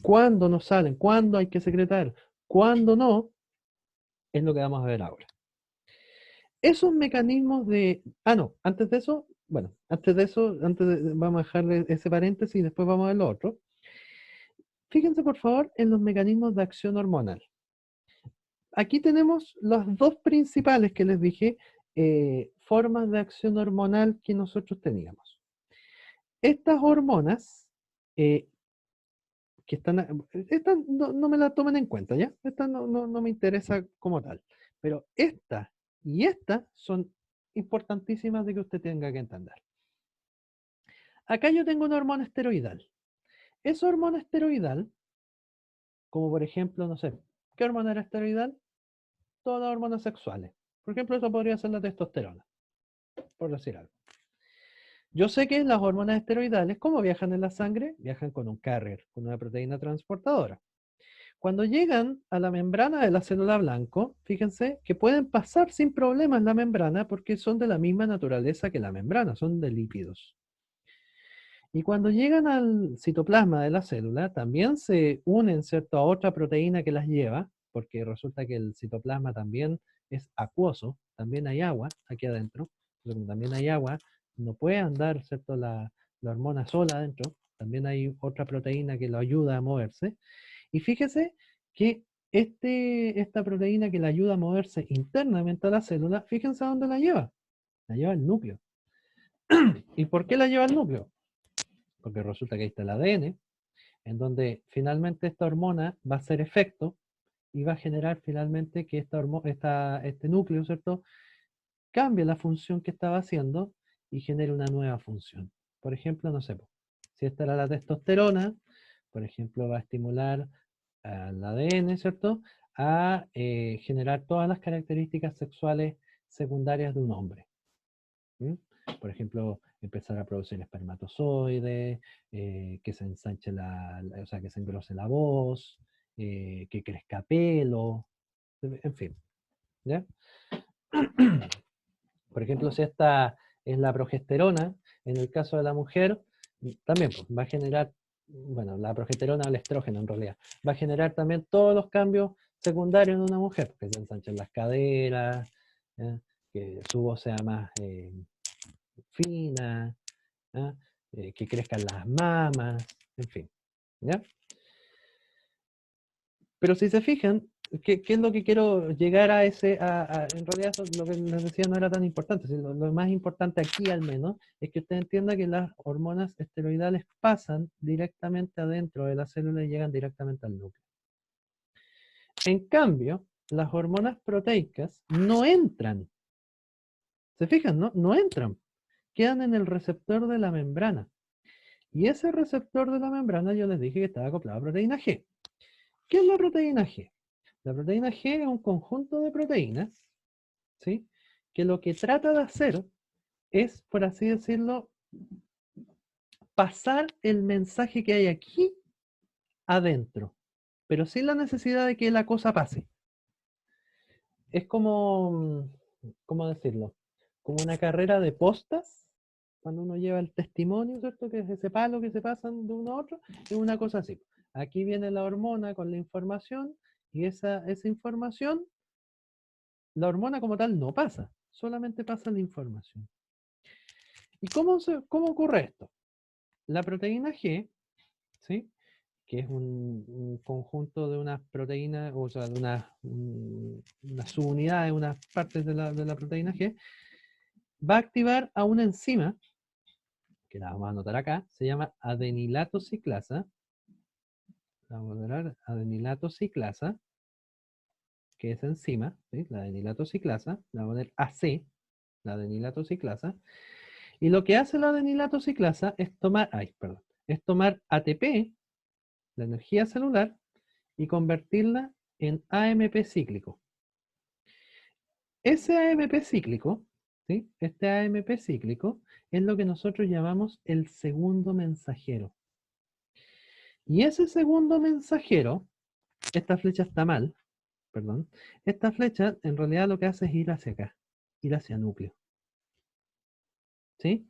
cuándo no salen, cuándo hay que secretar, cuándo no, es lo que vamos a ver ahora. Esos mecanismos de... Ah, no, antes de eso, bueno, vamos a dejarle ese paréntesis y después vamos a ver lo otro. Fíjense por favor en los mecanismos de acción hormonal. Aquí tenemos las dos principales que les dije, formas de acción hormonal que nosotros teníamos. Estas hormonas eh, que están, esta no me la tomen en cuenta, ¿ya? Esta no me interesa como tal. Pero esta y esta son importantísimas de que usted tenga que entender. Acá yo tengo una hormona esteroidal. Esa hormona esteroidal, como por ejemplo, no sé, ¿qué hormona era esteroidal? Todas las hormonas sexuales. Por ejemplo, eso podría ser la testosterona, por decir algo. Yo sé que las hormonas esteroidales, ¿cómo viajan en la sangre? Viajan con un carrier, con una proteína transportadora. Cuando llegan a la membrana de la célula blanco, fíjense que pueden pasar sin problemas la membrana porque son de la misma naturaleza que la membrana, son de lípidos. Y cuando llegan al citoplasma de la célula, también se unen, ¿cierto?, a otra proteína que las lleva, porque resulta que el citoplasma también es acuoso, también hay agua aquí adentro, pero como también hay agua, no puede andar, ¿cierto?, la hormona sola adentro, también hay otra proteína que lo ayuda a moverse. Y fíjese que esta proteína que le ayuda a moverse internamente a la célula, fíjense a dónde la lleva al núcleo. ¿Y por qué la lleva al núcleo? Porque resulta que ahí está el ADN, en donde finalmente esta hormona va a hacer efecto y va a generar finalmente que este núcleo, ¿cierto?, cambie la función que estaba haciendo y genere una nueva función. Por ejemplo, no sé, si esta era la testosterona, por ejemplo, va a estimular al ADN, ¿cierto? A generar todas las características sexuales secundarias de un hombre. ¿Mm? Por ejemplo, empezar a producir espermatozoides, que se ensanche o sea, que se engrose la voz, que crezca pelo, en fin, ¿ya? Por ejemplo, si esta es la progesterona, en el caso de la mujer, también pues, va a generar, bueno, la progesterona o el estrógeno en realidad, va a generar también todos los cambios secundarios de una mujer, que se ensanchen las caderas, ¿ya? Que su voz sea más fina, ¿ya? Que crezcan las mamas, en fin, ¿ya? Pero si se fijan, ¿qué es lo que quiero llegar a ese? En realidad, eso, lo que les decía no era tan importante. Lo más importante aquí, al menos, es que usted entienda que las hormonas esteroidales pasan directamente adentro de la célula y llegan directamente al núcleo. En cambio, las hormonas proteicas no entran. ¿Se fijan? No entran. Quedan en el receptor de la membrana. Y ese receptor de la membrana yo les dije que estaba acoplado a proteína G. ¿Qué es la proteína G? La proteína G es un conjunto de proteínas, ¿sí? Que lo que trata de hacer es, por así decirlo, pasar el mensaje que hay aquí adentro, pero sin la necesidad de que la cosa pase. Es como, ¿cómo decirlo? Como una carrera de postas, cuando uno lleva el testimonio, ¿cierto? Que es ese palo que se pasan de uno a otro, es una cosa así. Aquí viene la hormona con la información y esa información, la hormona como tal no pasa, solamente pasa la información. ¿Y cómo ocurre esto? La proteína G, ¿sí? Que es un conjunto de unas proteínas, o sea, de unas subunidades, unas partes de la proteína G, va a activar a una enzima, que la vamos a anotar acá, se llama adenilato ciclasa. La vamos a anotar, adenilato ciclasa, que es enzima, ¿sí? La adenilato ciclasa, la vamos a poner AC, la adenilato ciclasa. Y lo que hace la adenilato ciclasa es tomar, es tomar ATP, la energía celular, y convertirla en AMP cíclico. Ese AMP cíclico, ¿sí? Este AMP cíclico es lo que nosotros llamamos el segundo mensajero. Y ese segundo mensajero, esta flecha está mal, perdón, esta flecha en realidad lo que hace es ir hacia acá, ir hacia núcleo. ¿Sí?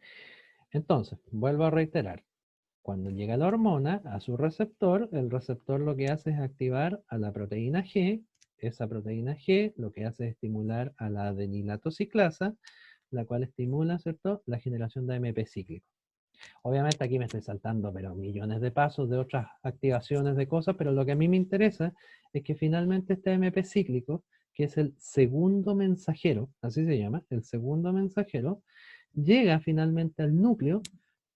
Entonces, vuelvo a reiterar, cuando llega la hormona a su receptor, el receptor lo que hace es activar a la proteína G. Esa proteína G lo que hace es estimular a la adenilato ciclasa, la cual estimula, ¿cierto?, la generación de AMP cíclico. Obviamente aquí me estoy saltando, pero millones de pasos de otras activaciones de cosas, pero lo que a mí me interesa es que finalmente este AMP cíclico, que es el segundo mensajero, así se llama, el segundo mensajero, llega finalmente al núcleo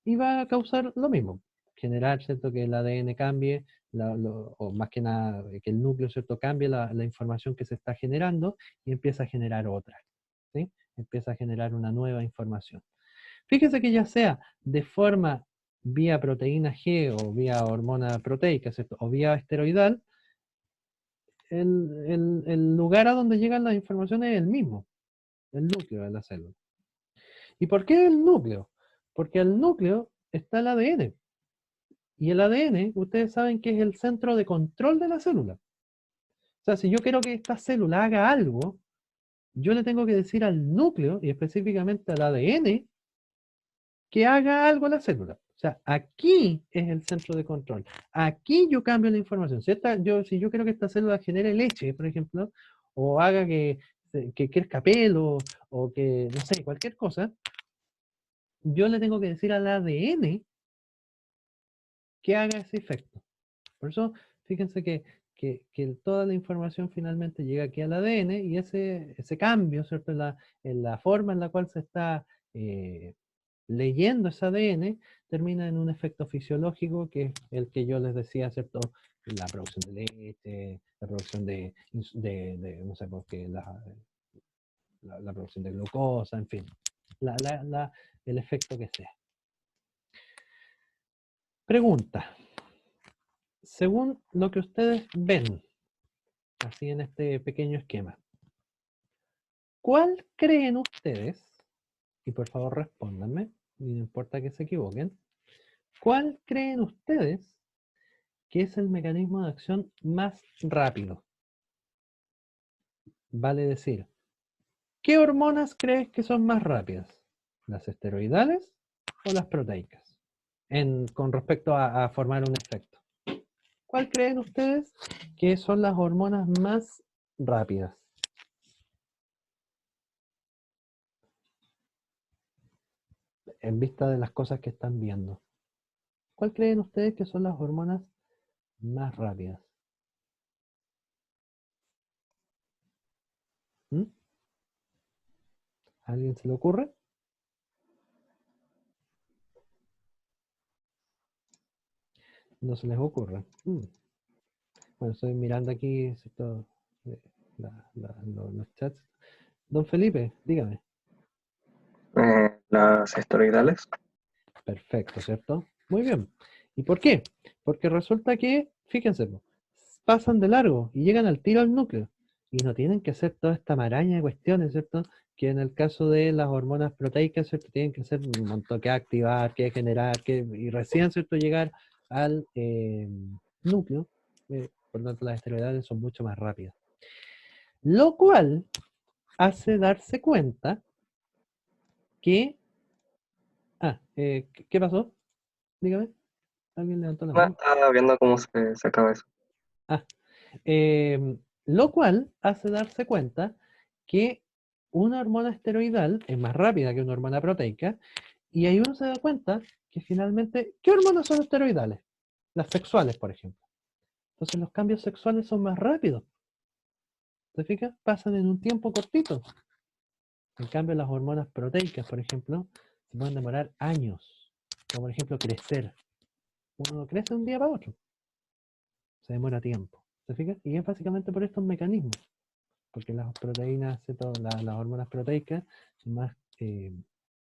y va a causar lo mismo, generar, ¿cierto?, que el ADN cambie, o más que nada, que el núcleo, ¿cierto?, cambie la información que se está generando y empieza a generar otra, ¿sí? Empieza a generar una nueva información. Fíjese que ya sea de forma vía proteína G o vía hormona proteica, ¿cierto?, o vía esteroidal, el lugar a donde llegan las informaciones es el mismo, el núcleo de la célula. ¿Y por qué el núcleo? Porque al núcleo está el ADN. Y el ADN, ustedes saben que es el centro de control de la célula. O sea, si yo quiero que esta célula haga algo, yo le tengo que decir al núcleo, y específicamente al ADN, que haga algo la célula. O sea, aquí es el centro de control. Aquí yo cambio la información. Si yo quiero que esta célula genere leche, por ejemplo, o haga que crezca pelo, o que, no sé, cualquier cosa, yo le tengo que decir al ADN que haga ese efecto. Por eso, fíjense que toda la información finalmente llega aquí al ADN y ese cambio, ¿cierto? En la forma en la cual se está leyendo ese ADN, termina en un efecto fisiológico que es el que yo les decía, ¿cierto? La producción de leche, la producción no sé, porque la producción de glucosa, en fin, el efecto que sea. Pregunta. Según lo que ustedes ven, así en este pequeño esquema, ¿cuál creen ustedes, y por favor respóndanme, y no importa que se equivoquen, cuál creen ustedes que es el mecanismo de acción más rápido? Vale decir, ¿qué hormonas crees que son más rápidas? ¿Las esteroidales o las proteicas? Con respecto a formar un efecto. ¿Cuál creen ustedes que son las hormonas más rápidas? En vista de las cosas que están viendo. ¿Cuál creen ustedes que son las hormonas más rápidas? ¿Mm? ¿A alguien se le ocurre? No se les ocurre. Bueno, estoy mirando aquí ¿cierto? Los chats. Don Felipe, dígame. Las esteroidales. Perfecto, ¿cierto? Muy bien. ¿Y por qué? Porque resulta que, fíjense, pasan de largo y llegan al tiro al núcleo. Y no tienen que hacer toda esta maraña de cuestiones, ¿cierto? Que en el caso de las hormonas proteicas, ¿cierto? Tienen que hacer un montón que activar, que generar, y recién, ¿cierto? Llegar al núcleo. Por lo tanto, las esteroidales son mucho más rápidas. Lo cual hace darse cuenta que... ¿qué pasó? Dígame. ¿Alguien levantó la mano? Estaba viendo cómo se acaba eso. Ah, lo cual hace darse cuenta que una hormona esteroidal es más rápida que una hormona proteica, y ahí uno se da cuenta que finalmente, ¿qué hormonas son esteroidales? Las sexuales, por ejemplo. Entonces los cambios sexuales son más rápidos. ¿Te fijas? Pasan en un tiempo cortito. En cambio, las hormonas proteicas, por ejemplo, se pueden demorar años. Como por ejemplo crecer. Uno no crece de un día para otro. Se demora tiempo. ¿Te fijas? Y es básicamente por estos mecanismos. Porque las proteínas, las hormonas proteicas son más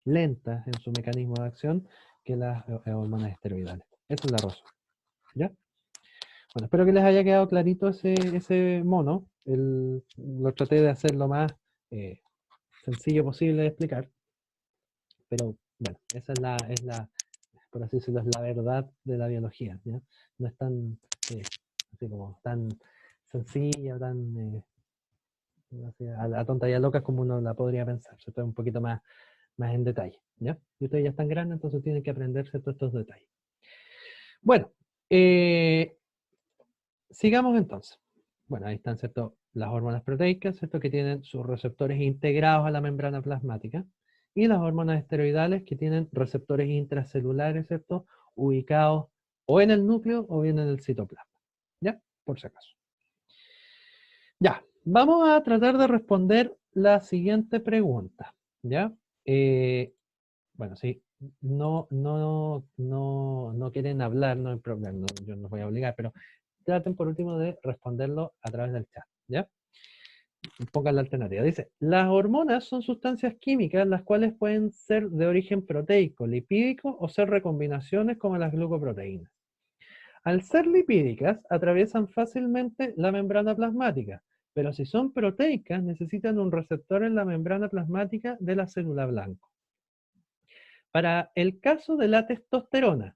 lentas en su mecanismo de acción que las hormonas esteroidales. Esa es la razón. ¿Ya? Bueno, espero que les haya quedado clarito ese mono. Lo traté de hacer lo más eh, sencillo posible de explicar, pero bueno, esa por así decirlo, es la verdad de la biología. ¿Ya? No es tan, así como, tan sencilla, tan así, a tonta y a loca como uno la podría pensar. Esto es un poquito más en detalle. ¿Ya? Y ustedes ya están grandes, entonces tienen que aprenderse todos estos detalles. Bueno, sigamos entonces. Bueno, ahí están, ¿cierto? Las hormonas proteicas, ¿cierto? Que tienen sus receptores integrados a la membrana plasmática. Y las hormonas esteroidales que tienen receptores intracelulares, ¿cierto? Ubicados o en el núcleo o bien en el citoplasma. ¿Ya? Por si acaso. Ya, vamos a tratar de responder la siguiente pregunta. ¿Ya? Bueno, sí, no quieren hablar, no hay problema, yo no los voy a obligar, pero traten por último de responderlo a través del chat, ¿ya? Pongan la alternativa. Dice, las hormonas son sustancias químicas las cuales pueden ser de origen proteico, lipídico o ser recombinaciones como las glucoproteínas. Al ser lipídicas, atraviesan fácilmente la membrana plasmática, pero si son proteicas, necesitan un receptor en la membrana plasmática de la célula blanco. Para el caso de la testosterona,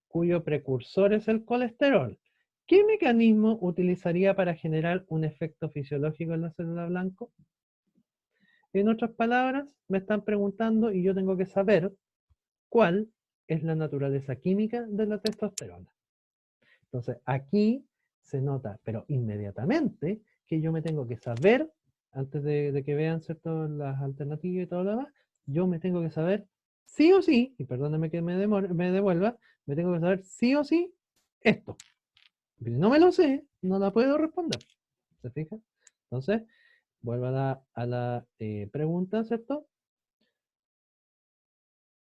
cuyo precursor es el colesterol, ¿qué mecanismo utilizaría para generar un efecto fisiológico en la célula blanco? En otras palabras, me están preguntando y yo tengo que saber cuál es la naturaleza química de la testosterona. Entonces, aquí se nota, pero inmediatamente, que yo me tengo que saber, antes de que vean ¿cierto? Las alternativas y todo lo demás, yo me tengo que saber sí o sí, y perdónenme que me devuelva, me tengo que saber sí o sí esto. Si no me lo sé, no la puedo responder. ¿Se fijan? Entonces, vuelvo a la pregunta, ¿cierto?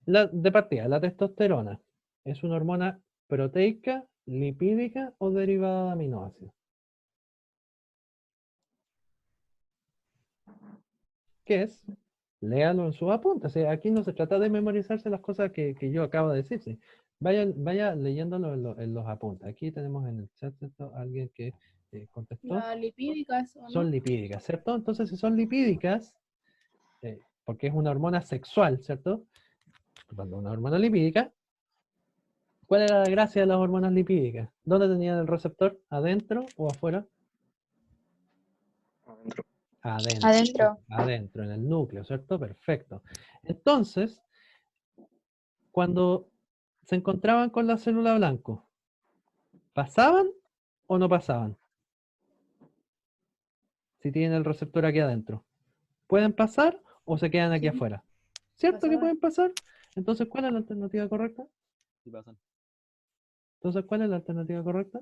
De partida, la testosterona, ¿es una hormona proteica, lipídica o derivada de aminoácidos? ¿Qué es? Léalo en sus apuntes. O sea, aquí no se trata de memorizarse las cosas que yo acabo de decir. ¿Sí? Vaya leyéndolo en los apuntes. Aquí tenemos en el chat, ¿cierto? Alguien que contestó. Las lipídicas, ¿o Son no? lipídicas, ¿cierto? Entonces, si son lipídicas, porque es una hormona sexual, ¿cierto? Cuando una hormona lipídica, ¿cuál era la gracia de las hormonas lipídicas? ¿Dónde tenían el receptor? ¿Adentro o afuera? Adentro. Adentro. Adentro. Adentro, en el núcleo, ¿cierto? Perfecto. Entonces, cuando se encontraban con la célula blanco, ¿pasaban o no pasaban? Si tienen el receptor aquí adentro. ¿Pueden pasar o se quedan aquí Sí. afuera? ¿Cierto que Pasaban. pueden pasar? Entonces, ¿cuál es la alternativa correcta? Sí pasan. Entonces, ¿cuál es la alternativa correcta?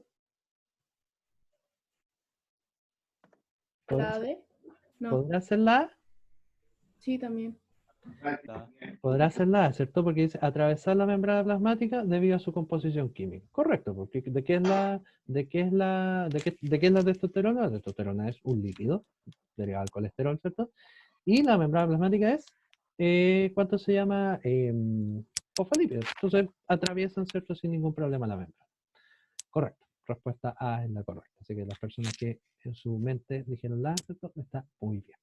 ¿La B? No, ¿Podrá ser la A? sí, también. La- Podrá ser la A, ¿cierto? Porque dice atravesar la membrana plasmática debido a su composición química. Correcto, porque ¿de qué es la testosterona? La testosterona es un lípido derivado del colesterol, ¿cierto? Y la membrana plasmática es, ¿cuánto se llama? Fosfolípidos. Entonces atraviesan, ¿cierto? Sin ningún problema la membrana. Correcto. Respuesta A es la correcta. Así que las personas que en su mente dijeron la A, ¿cierto? Está muy bien.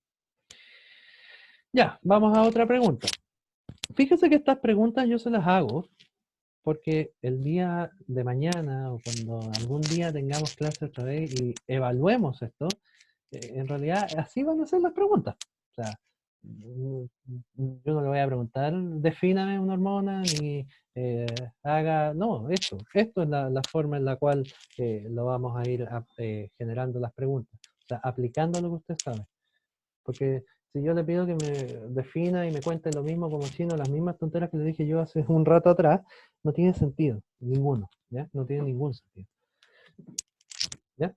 Ya, vamos a otra pregunta. Fíjese que estas preguntas yo se las hago porque el día de mañana o cuando algún día tengamos clase otra vez y evaluemos esto, en realidad así van a ser las preguntas. O sea, yo no le voy a preguntar, defíname una hormona, ni no, esto es la forma en la cual lo vamos a ir generando las preguntas. O sea, aplicando lo que usted sabe. Porque si yo le pido que me defina y me cuente lo mismo como chino, las mismas tonteras que le dije yo hace un rato atrás, no tiene sentido, ninguno, ¿ya? No tiene ningún sentido. ¿Ya?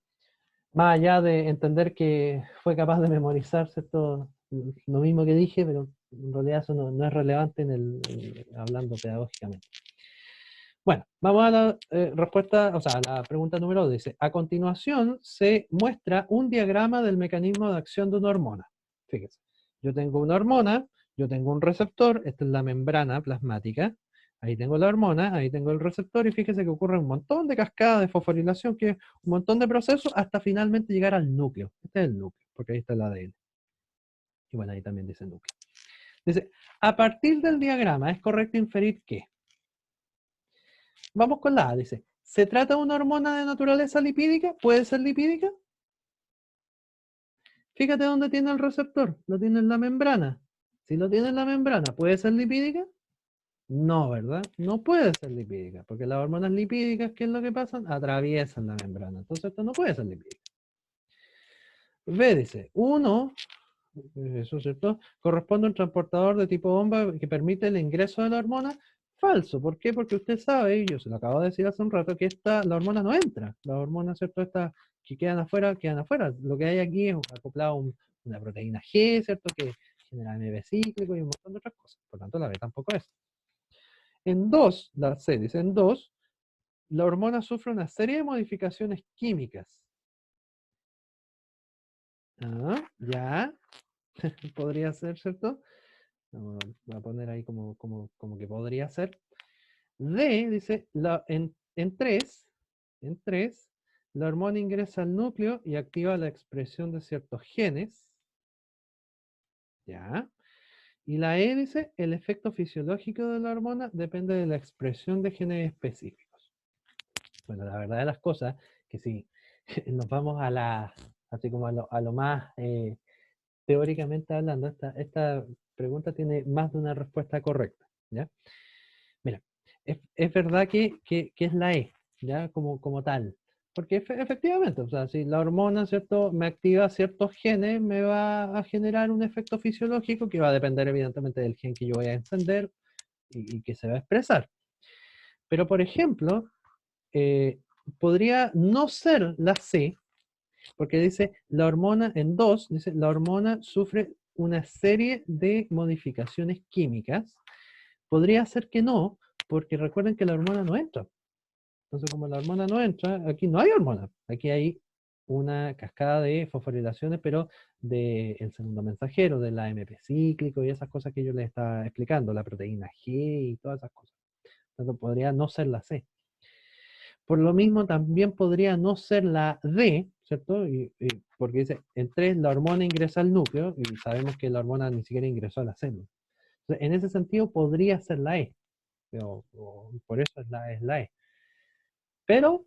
Más allá de entender que fue capaz de memorizarse todo lo mismo que dije, pero en realidad eso no es relevante hablando pedagógicamente. Bueno, vamos a la respuesta, o sea, a la pregunta número 2. Dice, a continuación se muestra un diagrama del mecanismo de acción de una hormona. Fíjese, yo tengo una hormona, yo tengo un receptor, esta es la membrana plasmática, ahí tengo la hormona, ahí tengo el receptor, y fíjese que ocurre un montón de cascadas de fosforilación, que es un montón de procesos, hasta finalmente llegar al núcleo. Este es el núcleo, porque ahí está el ADN. Y bueno, ahí también dice núcleo. Dice, a partir del diagrama, ¿es correcto inferir qué? Vamos con la A, dice, ¿se trata de una hormona de naturaleza lipídica? ¿Puede ser lipídica? Fíjate dónde tiene el receptor, lo tiene en la membrana. Si lo tiene en la membrana, ¿puede ser lipídica? No, ¿verdad? No puede ser lipídica, porque las hormonas lipídicas, ¿qué es lo que pasa? Atraviesan la membrana. Entonces esto no puede ser lipídica. B dice, 1, eso es cierto, corresponde a un transportador de tipo bomba que permite el ingreso de la hormona. Falso, ¿por qué? Porque usted sabe, y yo se lo acabo de decir hace un rato, que la hormona no entra. Las hormonas, ¿cierto? Estas que quedan afuera, quedan afuera. Lo que hay aquí es acoplado una proteína G, ¿cierto? Que genera AMP cíclico y un montón de otras cosas. Por tanto, la B tampoco es. En 2, la C dice, en 2, la hormona sufre una serie de modificaciones químicas. Ah, ya, podría ser, ¿cierto? Voy a poner ahí como que podría ser. D dice, en 3, la hormona ingresa al núcleo y activa la expresión de ciertos genes. Ya. Y la E dice, el efecto fisiológico de la hormona depende de la expresión de genes específicos. Bueno, la verdad de las cosas, que si nos vamos así como a lo más teóricamente hablando, esta pregunta tiene más de una respuesta correcta, ¿ya? Mira, es verdad que es la E, ¿ya? Como tal. Porque efectivamente, o sea, si la hormona, ¿cierto?, me activa ciertos genes, me va a generar un efecto fisiológico que va a depender evidentemente del gen que yo voy a encender y que se va a expresar. Pero, por ejemplo, podría no ser la C, porque dice la hormona, en 2, dice la hormona sufre una serie de modificaciones químicas. Podría ser que no, porque recuerden que la hormona no entra. Entonces, como la hormona no entra, aquí no hay hormona. Aquí hay una cascada de fosforilaciones, pero del segundo mensajero, del AMP cíclico y esas cosas que yo les estaba explicando, la proteína G y todas esas cosas. Entonces podría no ser la C. Por lo mismo también podría no ser la D, ¿cierto? Porque dice, en 3 la hormona ingresa al núcleo y sabemos que la hormona ni siquiera ingresó a la célula. Entonces, en ese sentido podría ser la E, pero por eso es la E. Pero,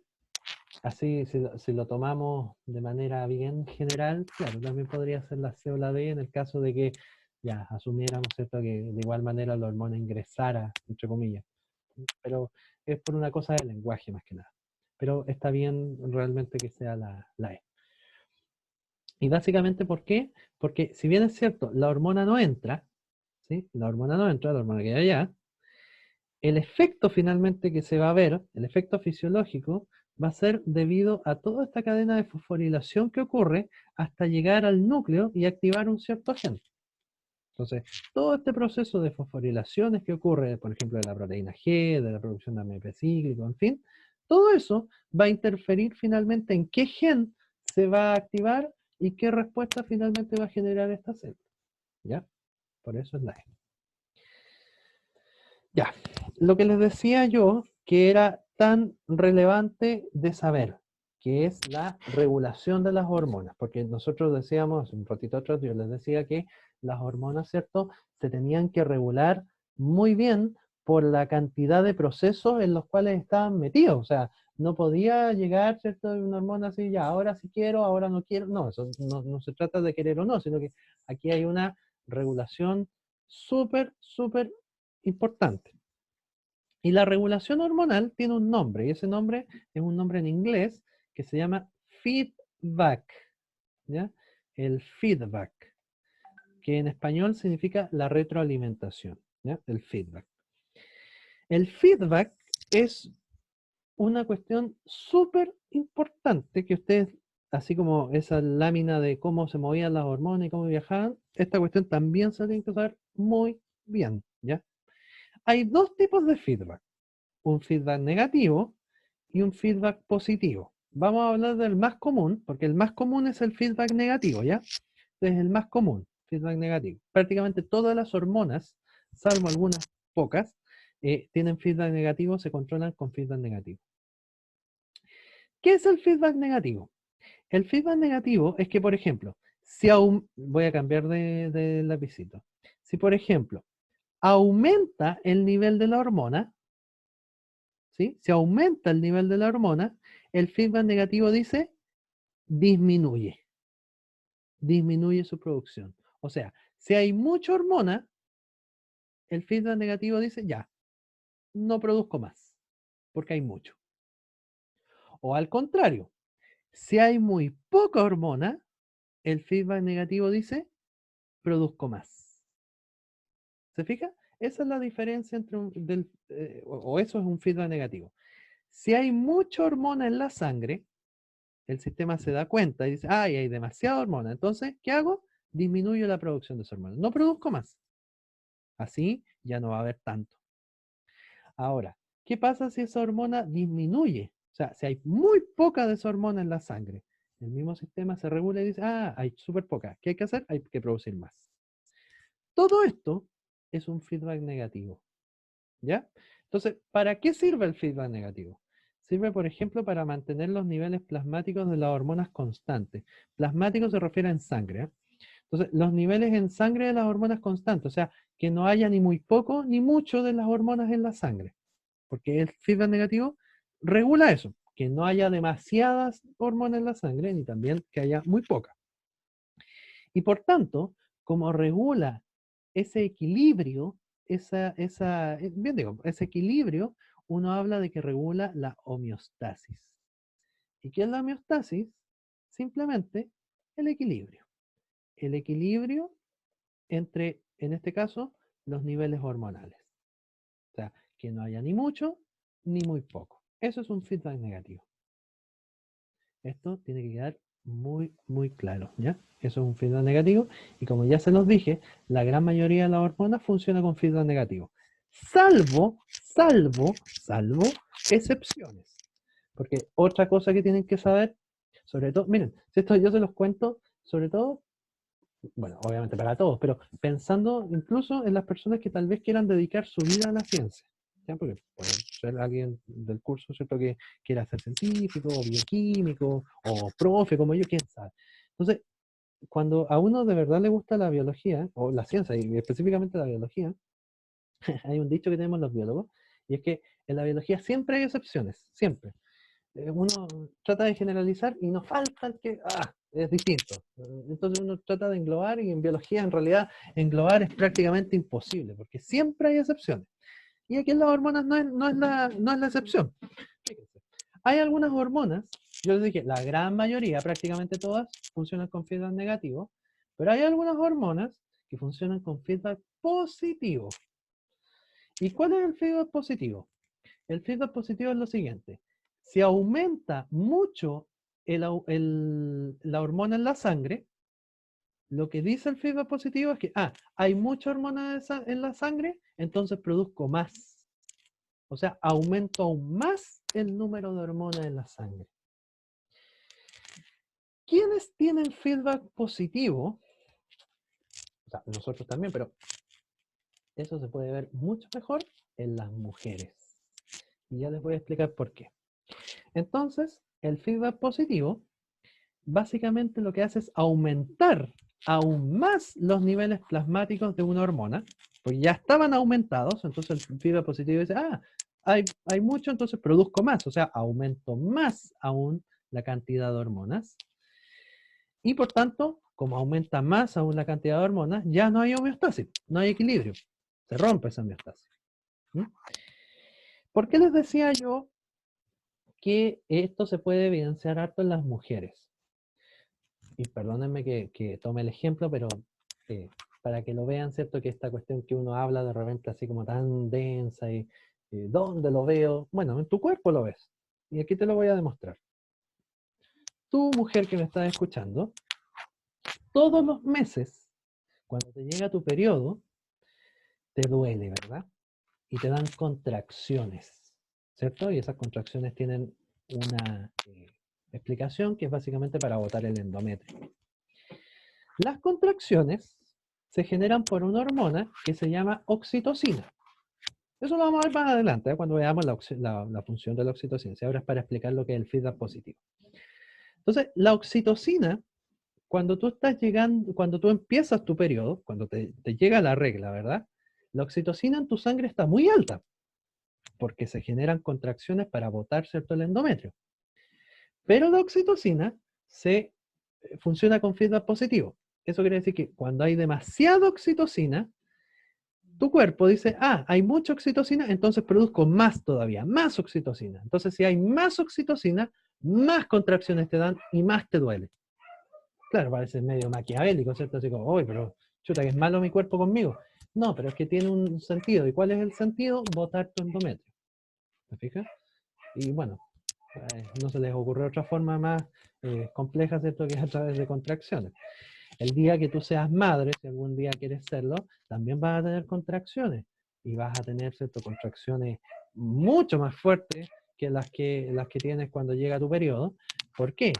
así, si lo tomamos de manera bien general, claro, también podría ser la C o la D en el caso de que ya asumiéramos, ¿cierto?, que de igual manera la hormona ingresara, entre comillas. Pero es por una cosa del lenguaje más que nada. Pero está bien realmente que sea la E. Y básicamente, ¿por qué? Porque si bien es cierto, la hormona no entra, ¿sí? La hormona no entra, la hormona queda allá, el efecto finalmente que se va a ver, el efecto fisiológico, va a ser debido a toda esta cadena de fosforilación que ocurre hasta llegar al núcleo y activar un cierto gen. Entonces, todo este proceso de fosforilaciones que ocurre, por ejemplo, de la proteína G, de la producción de AMP cíclico, en fin, todo eso va a interferir finalmente en qué gen se va a activar y qué respuesta finalmente va a generar esta célula. ¿Ya? Por eso es la E. Ya, lo que les decía yo que era tan relevante de saber, que es la regulación de las hormonas, porque nosotros decíamos, un ratito atrás yo les decía que las hormonas, ¿cierto?, se tenían que regular muy bien por la cantidad de procesos en los cuales estaban metidos, o sea, no podía llegar, ¿cierto?, una hormona así, ya, ahora sí quiero, ahora no quiero, no, eso no se trata de querer o no, sino que aquí hay una regulación súper, súper importante. Y la regulación hormonal tiene un nombre, y ese nombre es un nombre en inglés que se llama feedback, ¿ya? El feedback, que en español significa la retroalimentación, ¿ya? El feedback. El feedback es una cuestión súper importante que ustedes, así como esa lámina de cómo se movían las hormonas y cómo viajaban, esta cuestión también se tiene que saber muy bien, ¿ya? Hay dos tipos de feedback. Un feedback negativo y un feedback positivo. Vamos a hablar del más común, porque el más común es el feedback negativo, ¿ya? Es el más común, feedback negativo. Prácticamente todas las hormonas, salvo algunas pocas, tienen feedback negativo, se controlan con feedback negativo. ¿Qué es el feedback negativo? El feedback negativo es que, por ejemplo, si voy a cambiar de lapicito. Si, por ejemplo, aumenta el nivel de la hormona, ¿sí? Si aumenta el nivel de la hormona, el feedback negativo dice disminuye su producción. O sea, si hay mucha hormona, el feedback negativo dice ya, no produzco más, porque hay mucho. O al contrario, si hay muy poca hormona, el feedback negativo dice produzco más. ¿Se fija? Esa es la diferencia entre o eso es un feedback negativo. Si hay mucha hormona en la sangre, el sistema se da cuenta y dice, ay, hay demasiada hormona. Entonces, ¿qué hago? Disminuyo la producción de esa hormona. No produzco más. Así ya no va a haber tanto. Ahora, ¿qué pasa si esa hormona disminuye? O sea, si hay muy poca de esa hormona en la sangre, el mismo sistema se regula y dice, ah, hay súper poca. ¿Qué hay que hacer? Hay que producir más. Todo esto es un feedback negativo. ¿Ya? Entonces, ¿para qué sirve el feedback negativo? Sirve, por ejemplo, para mantener los niveles plasmáticos de las hormonas constantes. Plasmático se refiere en sangre, ¿eh? Entonces, los niveles en sangre de las hormonas constantes, o sea, que no haya ni muy poco ni mucho de las hormonas en la sangre. Porque el feedback negativo regula eso, que no haya demasiadas hormonas en la sangre, ni también que haya muy poca. Y por tanto, como regula ese equilibrio, bien digo, ese equilibrio, uno habla de que regula la homeostasis. ¿Y qué es la homeostasis? Simplemente el equilibrio. El equilibrio entre, en este caso, los niveles hormonales. O sea, que no haya ni mucho ni muy poco. Eso es un feedback negativo. Esto tiene que quedar muy, muy claro, ¿ya? Eso es un feedback negativo y como ya se los dije, la gran mayoría de las hormonas funciona con feedback negativo. Salvo excepciones. Porque otra cosa que tienen que saber Sobre todo, miren, si esto yo se los cuento, sobre todo, bueno, obviamente para todos, pero pensando incluso en las personas que tal vez quieran dedicar su vida a la ciencia. ¿Ya? Porque puede ser alguien del curso, ¿cierto?, que quiera ser científico, o bioquímico, o profe, como yo, quién sabe. Entonces, cuando a uno de verdad le gusta la biología, o la ciencia, y específicamente la biología, hay un dicho que tenemos los biólogos, y es que en la biología siempre hay excepciones, siempre. Uno trata de generalizar y nos falta el que es distinto. Entonces uno trata de englobar y en biología en realidad englobar es prácticamente imposible, porque siempre hay excepciones. Y aquí en las hormonas no es la excepción. Fíjense. Hay algunas hormonas, yo les dije, la gran mayoría, prácticamente todas, funcionan con feedback negativo, pero hay algunas hormonas que funcionan con feedback positivo. ¿Y cuál es el feedback positivo? El feedback positivo es lo siguiente. Si aumenta mucho la hormona en la sangre, lo que dice el feedback positivo es que, hay mucha hormona en la sangre, entonces produzco más. O sea, aumento aún más el número de hormonas en la sangre. ¿Quiénes tienen feedback positivo? O sea, nosotros también, pero eso se puede ver mucho mejor en las mujeres. Y ya les voy a explicar por qué. Entonces, el feedback positivo básicamente lo que hace es aumentar aún más los niveles plasmáticos de una hormona, porque ya estaban aumentados, entonces el feedback positivo dice, hay mucho, entonces produzco más, o sea, aumento más aún la cantidad de hormonas, y por tanto, como aumenta más aún la cantidad de hormonas, ya no hay homeostasis, no hay equilibrio, se rompe esa homeostasis. ¿Mm? ¿Por qué les decía yo que esto se puede evidenciar harto en las mujeres? Y perdónenme que tome el ejemplo, pero para que lo vean, ¿cierto? Que esta cuestión que uno habla de repente así como tan densa y ¿dónde lo veo? Bueno, en tu cuerpo lo ves. Y aquí te lo voy a demostrar. Tú, mujer que me estás escuchando, todos los meses, cuando te llega tu periodo, te duele, ¿verdad? Y te dan contracciones, ¿cierto? Y esas contracciones tienen una explicación que es básicamente para botar el endometrio. Las contracciones se generan por una hormona que se llama oxitocina. Eso lo vamos a ver más adelante, cuando veamos la función de la oxitocina. Ahora es para explicar lo que es el feedback positivo. Entonces, la oxitocina, cuando tú empiezas tu periodo, cuando te llega la regla, ¿verdad? La oxitocina en tu sangre está muy alta, porque se generan contracciones para botar, ¿cierto?, el endometrio. Pero la oxitocina funciona con feedback positivo. Eso quiere decir que cuando hay demasiada oxitocina, tu cuerpo dice, hay mucha oxitocina, entonces produzco más todavía, más oxitocina. Entonces, si hay más oxitocina, más contracciones te dan y más te duele. Claro, parece medio maquiavélico, ¿cierto? Así como, uy, pero chuta, que es malo mi cuerpo conmigo. No, pero es que tiene un sentido. ¿Y cuál es el sentido? Botar tu endometrio. ¿Te fijas? Y bueno, no se les ocurre otra forma más compleja, ¿cierto?, que es a través de contracciones. El día que tú seas madre, si algún día quieres serlo, también vas a tener contracciones. Y vas a tener, ¿cierto?, contracciones mucho más fuertes que las que tienes cuando llega tu periodo. ¿Por qué?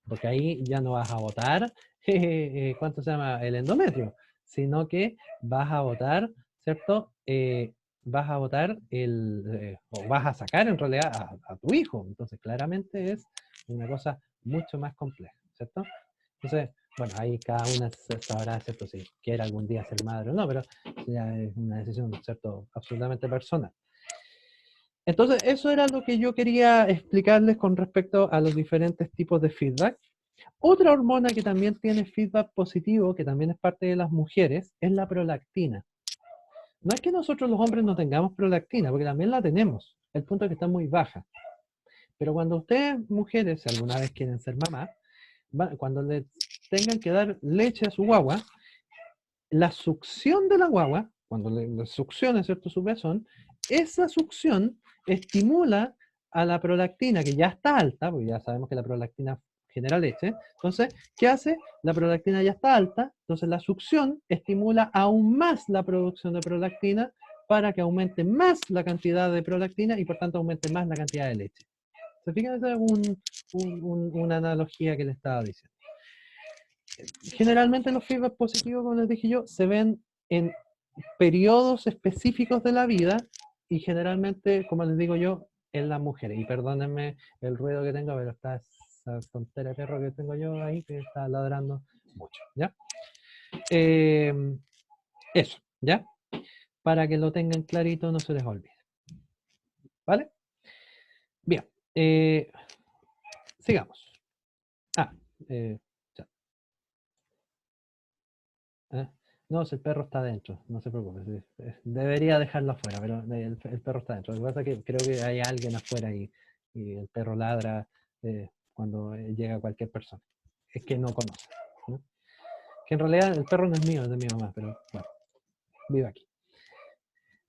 Porque ahí ya no vas a botar, ¿cuánto se llama? El endometrio, sino que vas a botar, ¿cierto? Vas a botar o vas a sacar en realidad a tu hijo. Entonces, claramente es una cosa mucho más compleja, ¿cierto? Entonces, bueno, ahí cada una se sabrá, ¿cierto?, si quiere algún día ser madre o no, pero ya es una decisión, ¿cierto?, absolutamente personal. Entonces, eso era lo que yo quería explicarles con respecto a los diferentes tipos de feedback. Otra hormona que también tiene feedback positivo, que también es parte de las mujeres, es la prolactina. No es que nosotros los hombres no tengamos prolactina, porque también la tenemos. El punto es que está muy baja. Pero cuando ustedes, mujeres, si alguna vez quieren ser mamá, cuando le tengan que dar leche a su guagua, la succión de la guagua, cuando le succiona, ¿cierto?, su pezón, esa succión estimula a la prolactina, que ya está alta, porque ya sabemos que la prolactina genera leche. Entonces, ¿qué hace? La prolactina ya está alta, entonces la succión estimula aún más la producción de prolactina para que aumente más la cantidad de prolactina y por tanto aumente más la cantidad de leche. ¿Se fijan? Ese es una analogía que le estaba diciendo. Generalmente los feedback positivos, como les dije yo, se ven en periodos específicos de la vida y generalmente, como les digo yo, en las mujeres. Y perdónenme el ruido que tengo, pero está esa tontera de perro que tengo yo ahí que está ladrando mucho, ¿ya? Eso, ¿ya? Para que lo tengan clarito, no se les olvide. ¿Vale? Bien. Sigamos. Ya. No, si el perro está adentro, no se preocupe. Debería dejarlo afuera, pero el perro está adentro. Lo que pasa es que creo que hay alguien afuera y el perro ladra cuando llega cualquier persona. Es que no conoce, ¿no? Que en realidad el perro no es mío, es de mi mamá, pero bueno, vive aquí.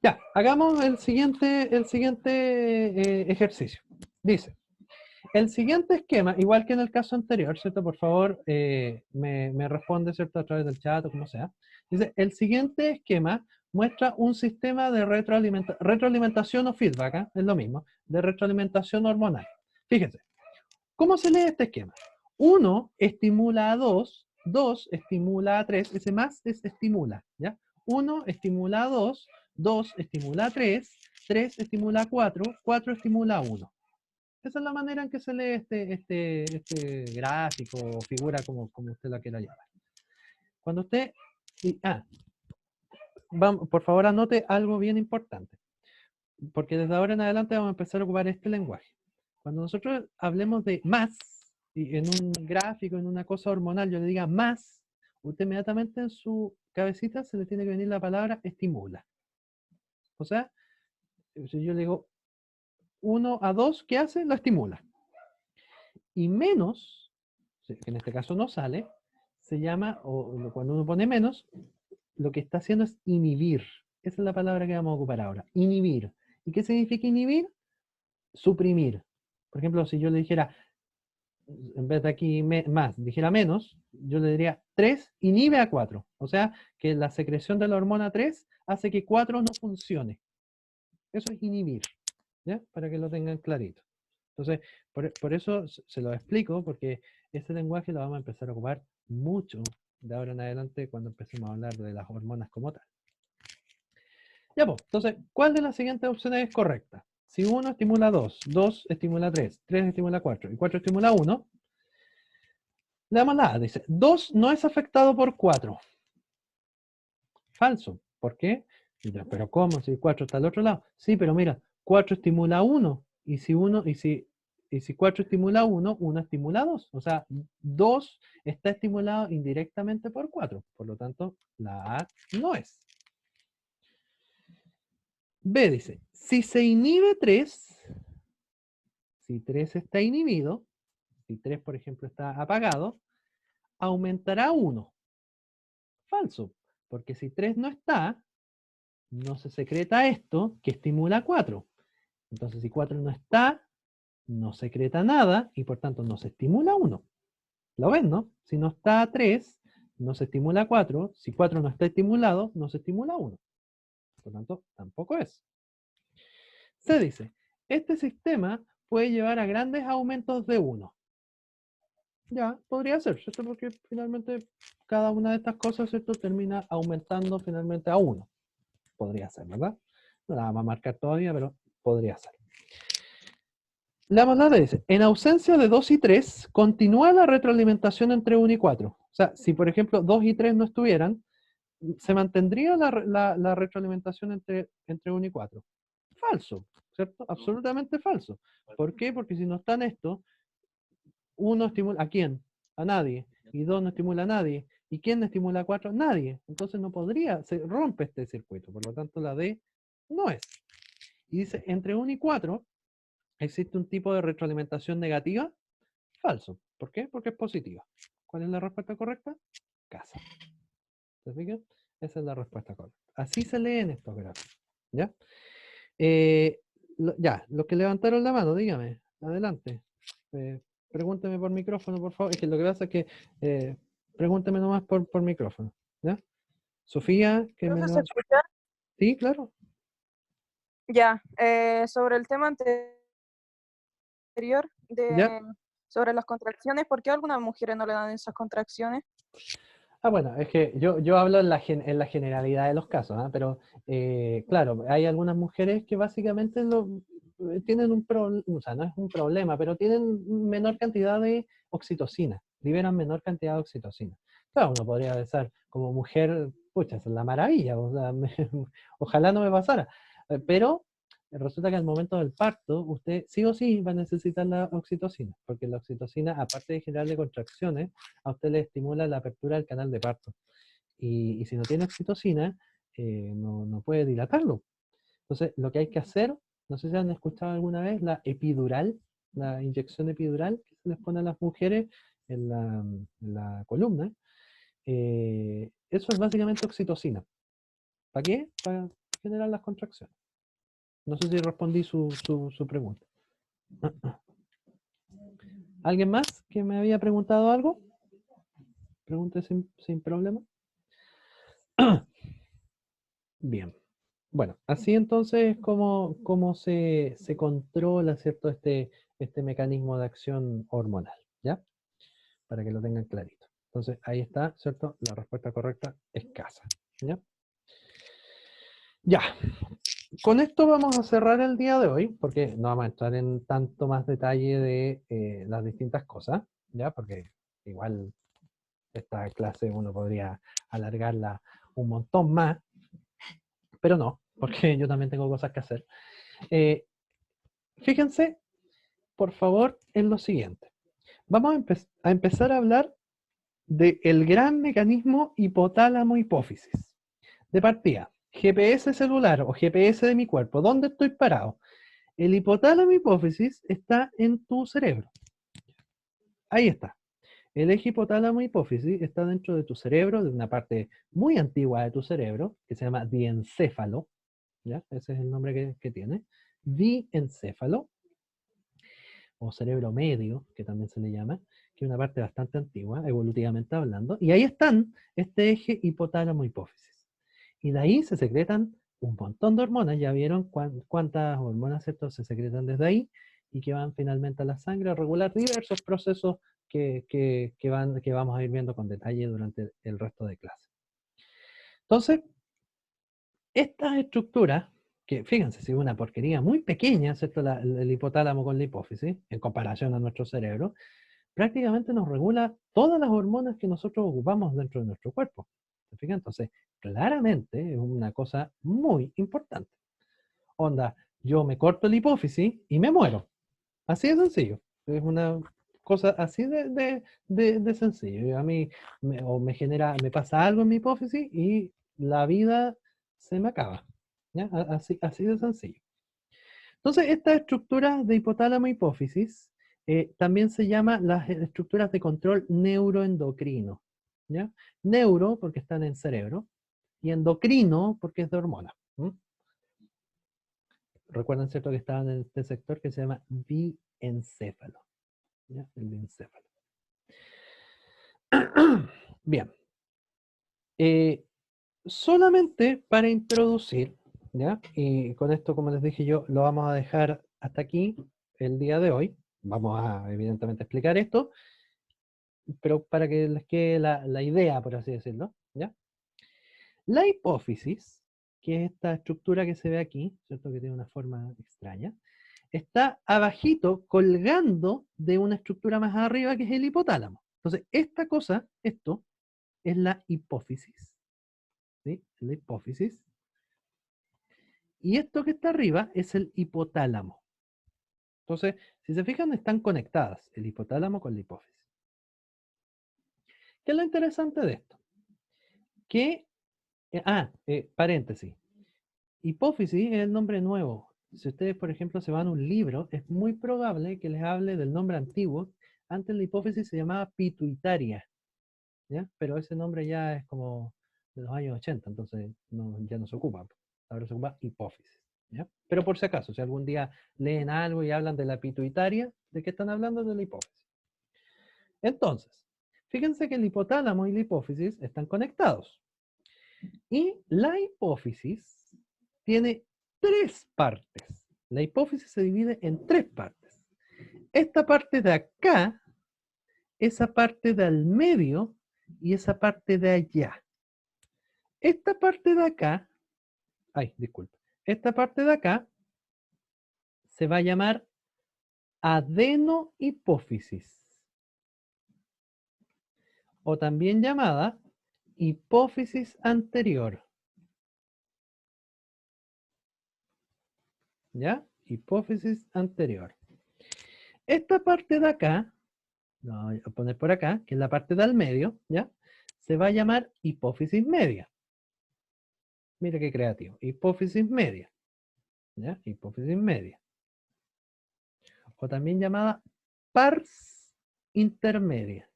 Ya, hagamos el siguiente ejercicio. Dice, el siguiente esquema, igual que en el caso anterior, ¿cierto? Por favor, me responde, ¿cierto? A través del chat o como sea. Dice, el siguiente esquema muestra un sistema de retroalimentación o feedback, ¿eh? Es lo mismo, de retroalimentación hormonal. Fíjense, ¿cómo se lee este esquema? 1 estimula a 2, 2 estimula a 3, ese más es estimula, ¿ya? 1 estimula a 2, 2 estimula a 3, 3 estimula a 4, 4 estimula a 1. Esa es la manera en que se lee este gráfico o figura como usted la quiera llamar. Cuando usted... vamos, por favor anote algo bien importante, porque desde ahora en adelante vamos a empezar a ocupar este lenguaje. Cuando nosotros hablemos de más, y en un gráfico, en una cosa hormonal, yo le diga más, usted inmediatamente en su cabecita se le tiene que venir la palabra estimula. O sea, si yo le digo 1 a 2, ¿qué hace? Lo estimula. Y menos, que en este caso no sale, se llama, o cuando uno pone menos, lo que está haciendo es inhibir. Esa es la palabra que vamos a ocupar ahora, inhibir. ¿Y qué significa inhibir? Suprimir. Por ejemplo, si yo le dijera, en vez de aquí más, dijera menos, yo le diría 3 inhibe a 4. O sea, que la secreción de la hormona 3 hace que 4 no funcione. Eso es inhibir, ¿ya? Para que lo tengan clarito. Entonces, por eso se lo explico, porque este lenguaje lo vamos a empezar a ocupar mucho de ahora en adelante cuando empecemos a hablar de las hormonas como tal. Ya pues, entonces, ¿cuál de las siguientes opciones es correcta? Si 1 estimula 2, 2 estimula 3, 3 estimula 4 y 4 estimula 1, le damos la A. Dice, 2 no es afectado por 4. Falso. ¿Por qué? Pero ¿cómo? Si 4 está al otro lado. Sí, pero mira, 4 estimula 1. Y si 4 estimula 1, 1 estimula 2. O sea, 2 está estimulado indirectamente por 4. Por lo tanto, la A no es. B dice, si se inhibe 3, si 3 está inhibido, si 3, por ejemplo, está apagado, aumentará 1. Falso, porque si 3 no está, no se secreta esto que estimula 4. Entonces, si 4 no está, no secreta nada y por tanto no se estimula 1. ¿Lo ven, no? Si no está 3, no se estimula 4. Si 4 no está estimulado, no se estimula 1. Por lo tanto, tampoco es. Se dice, este sistema puede llevar a grandes aumentos de 1. Ya, podría ser, ¿cierto? Porque finalmente cada una de estas cosas, ¿cierto? Termina aumentando finalmente a 1. Podría ser, ¿verdad? No la vamos a marcar todavía, pero podría ser. La mandada dice, en ausencia de 2 y 3, continúa la retroalimentación entre 1 y 4. O sea, si por ejemplo 2 y 3 no estuvieran, se mantendría la retroalimentación entre 1 y 4. Falso, ¿cierto? Absolutamente falso. ¿Por qué? Porque si no están estos, 1 estimula ¿a quién? A nadie. Y 2 no estimula a nadie. ¿Y quién no estimula a 4? Nadie. Entonces no podría, se rompe este circuito. Por lo tanto, la D no es. Y dice, entre 1 y 4, ¿existe un tipo de retroalimentación negativa? Falso. ¿Por qué? Porque es positiva. ¿Cuál es la respuesta correcta? Casa. ¿Se fijan? Esa es la respuesta correcta. Así se leen estos gráficos. ¿Ya? Ya, los que levantaron la mano, dígame. Adelante. Pregúnteme por micrófono, por favor. Es que lo que pasa es que pregúnteme nomás por micrófono. ¿Ya? Sofía, que me ¿Se lo... escucha? Sí, claro. Ya, sobre el tema anterior ¿Ya? de sobre las contracciones. ¿Por qué a algunas mujeres no le dan esas contracciones? Ah, bueno, es que yo hablo en en la generalidad de los casos, ¿ah? Pero claro, hay algunas mujeres que básicamente tienen o sea, no es un problema, pero tienen menor cantidad de oxitocina, liberan menor cantidad de oxitocina. Claro, uno podría pensar, como mujer, pucha, esa es la maravilla, o sea, ojalá no me pasara, pero resulta que al momento del parto, usted sí o sí va a necesitar la oxitocina, porque la oxitocina, aparte de generarle contracciones, a usted le estimula la apertura del canal de parto. Y si no tiene oxitocina, no puede dilatarlo. Entonces, lo que hay que hacer, no sé si han escuchado alguna vez, la epidural, la inyección epidural que se les pone a las mujeres en la columna. Eso es básicamente oxitocina. ¿Para qué? Para generar las contracciones. No sé si respondí su pregunta. ¿Alguien más que me había preguntado algo? Pregunte sin problema. Bien. Bueno, así entonces es como se controla, ¿cierto? Este mecanismo de acción hormonal, ¿ya? Para que lo tengan clarito. Entonces, ahí está, ¿cierto? La respuesta correcta es casa, ¿ya? Ya, con esto vamos a cerrar el día de hoy, porque no vamos a entrar en tanto más detalle de las distintas cosas, ¿ya? Porque igual esta clase uno podría alargarla un montón más, pero no, porque yo también tengo cosas que hacer. Fíjense, por favor, en lo siguiente. Vamos a empezar a hablar del gran mecanismo hipotálamo-hipófisis. De partida, GPS celular o GPS de mi cuerpo. ¿Dónde estoy parado? El hipotálamo-hipófisis está en tu cerebro. Ahí está. El eje hipotálamo-hipófisis está dentro de tu cerebro, de una parte muy antigua de tu cerebro, que se llama diencéfalo. ¿Ya? Ese es el nombre que tiene. Diencéfalo, o cerebro medio, que también se le llama, que es una parte bastante antigua, evolutivamente hablando, y ahí están este eje hipotálamo-hipófisis. Y de ahí se secretan un montón de hormonas, ya vieron cuántas hormonas, ¿cierto?, se secretan desde ahí, y que van finalmente a la sangre a regular diversos procesos que vamos a ir viendo con detalle durante el resto de clase. Entonces, estas estructuras, que fíjense, si es una porquería muy pequeña, ¿cierto? El hipotálamo con la hipófisis, en comparación a nuestro cerebro, prácticamente nos regula todas las hormonas que nosotros ocupamos dentro de nuestro cuerpo. ¿Se fijan? Entonces, claramente es una cosa muy importante. Onda, yo me corto la hipófisis y me muero. Así de sencillo. Es una cosa así de sencillo. A mí me pasa algo en mi hipófisis y la vida se me acaba. ¿Ya? Así de sencillo. Entonces, estas estructuras de hipotálamo hipófisis también se llaman las estructuras de control neuroendocrino. ¿Ya? Neuro porque están en cerebro y endocrino porque es de hormona. Recuerden, ¿cierto?, que estaban en este sector que se llama diencéfalo. ¿Ya? El diencéfalo. Bien. Solamente para introducir, ¿ya? Y con esto, como les dije yo, lo vamos a dejar hasta aquí el día de hoy. Vamos a, evidentemente, explicar esto, pero para que les quede la idea, por así decirlo, ¿ya? La hipófisis, que es esta estructura que se ve aquí, ¿cierto?, que tiene una forma extraña, está abajito, colgando de una estructura más arriba, que es el hipotálamo. Entonces, esta cosa, esto, es la hipófisis. ¿Sí? La hipófisis. Y esto que está arriba es el hipotálamo. Entonces, si se fijan, están conectadas el hipotálamo con la hipófisis. ¿Qué es lo interesante de esto? Que, paréntesis, hipófisis es el nombre nuevo. Si ustedes, por ejemplo, se van a un libro, es muy probable que les hable del nombre antiguo. Antes la hipófisis se llamaba pituitaria, ¿ya? Pero ese nombre ya es como de los años 80, entonces ya no se ocupa. Ahora se ocupa hipófisis, ¿ya? Pero por si acaso, si algún día leen algo y hablan de la pituitaria, ¿de qué están hablando? De la hipófisis. Entonces, fíjense que el hipotálamo y la hipófisis están conectados. Y la hipófisis tiene 3 partes. La hipófisis se divide en 3 partes. Esta parte de acá, esa parte del medio y esa parte de allá. Esta parte de acá, disculpe, esta parte de acá se va a llamar adenohipófisis, o también llamada hipófisis anterior. ¿Ya? Hipófisis anterior. Esta parte de acá, la voy a poner por acá, que es la parte del medio, ¿ya? Se va a llamar hipófisis media. Mira qué creativo. Hipófisis media. ¿Ya? Hipófisis media. O también llamada pars intermedia.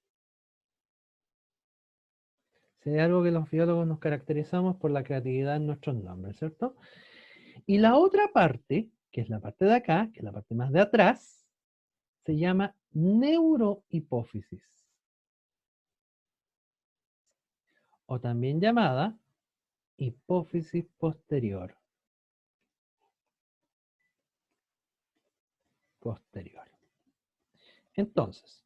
Si hay algo que los biólogos nos caracterizamos por la creatividad en nuestros nombres, ¿cierto? Y la otra parte, que es la parte de acá, que es la parte más de atrás, se llama neurohipófisis. O también llamada hipófisis posterior. Entonces,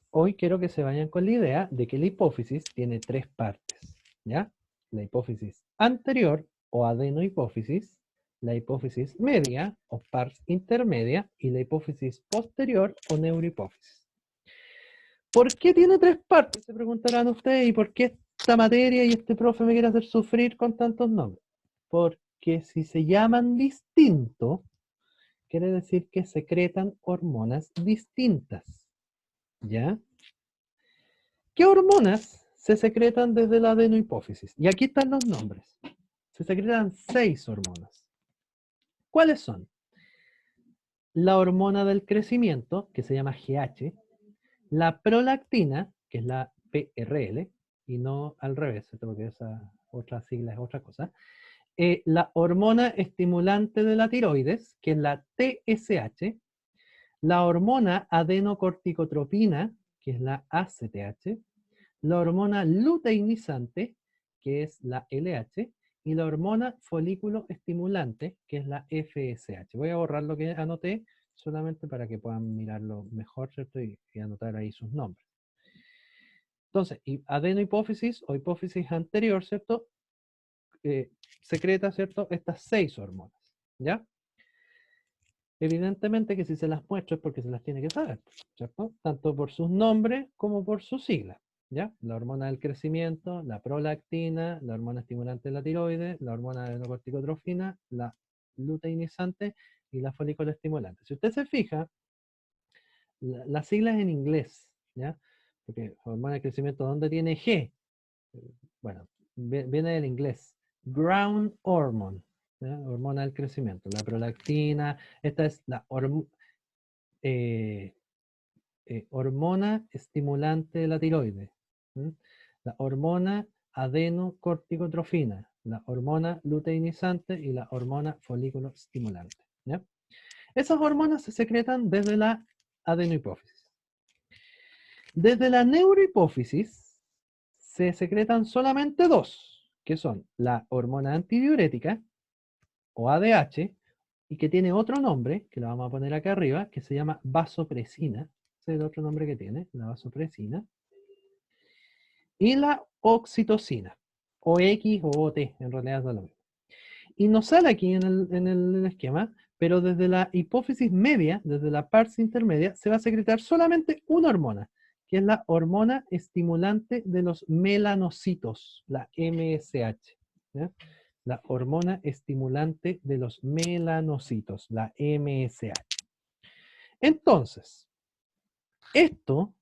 hoy quiero que se vayan con la idea de que la hipófisis tiene tres partes, ¿ya? La hipófisis anterior o adenohipófisis, la hipófisis media o pars intermedia y la hipófisis posterior o neurohipófisis. ¿Por qué tiene tres partes? Se preguntarán ustedes, ¿y por qué esta materia y este profe me quiere hacer sufrir con tantos nombres? Porque si se llaman distinto, quiere decir que secretan hormonas distintas, ¿ya? ¿Qué hormonas se secretan desde la adenohipófisis? Y aquí están los nombres. Se secretan 6 hormonas. ¿Cuáles son? La hormona del crecimiento, que se llama GH, la prolactina, que es la PRL, y no al revés, porque esa otra sigla es otra cosa. La hormona estimulante de la tiroides, que es la TSH, la hormona adenocorticotropina, que es la ACTH, la hormona luteinizante, que es la LH, y la hormona folículo estimulante, que es la FSH. Voy a borrar lo que anoté, solamente para que puedan mirarlo mejor, ¿cierto? Y anotar ahí sus nombres. Entonces, adenohipófisis o hipófisis anterior, ¿cierto? Secreta, ¿cierto? Estas 6 hormonas, ¿ya? Evidentemente que si se las muestro es porque se las tiene que saber, ¿cierto? Tanto por sus nombres como por sus siglas, ¿ya? La hormona del crecimiento, la prolactina, la hormona estimulante de la tiroides, la hormona adenocorticotrofina, la luteinizante y la folículo estimulante. Si usted se fija, las siglas en inglés, ¿ya? Porque hormona del crecimiento, ¿dónde tiene G? Bueno, viene del inglés. Ground hormone, ¿ya? Hormona del crecimiento. La prolactina, esta es la hormona estimulante de la tiroides. La hormona adenocorticotrofina, la hormona luteinizante y la hormona folículo estimulante, ¿ya? Esas hormonas se secretan desde la adenohipófisis. Desde la neurohipófisis se secretan solamente 2, que son la hormona antidiurética, o ADH, y que tiene otro nombre, que lo vamos a poner acá arriba, que se llama vasopresina. Ese es el otro nombre que tiene, la vasopresina. Y la oxitocina, o X o OT, en realidad es lo mismo. Y nos sale aquí en el esquema, pero desde la hipófisis media, desde la pars intermedia, se va a secretar solamente una hormona, que es la hormona estimulante de los melanocitos, la MSH. ¿Ya? La hormona estimulante de los melanocitos, la MSH. Entonces, esto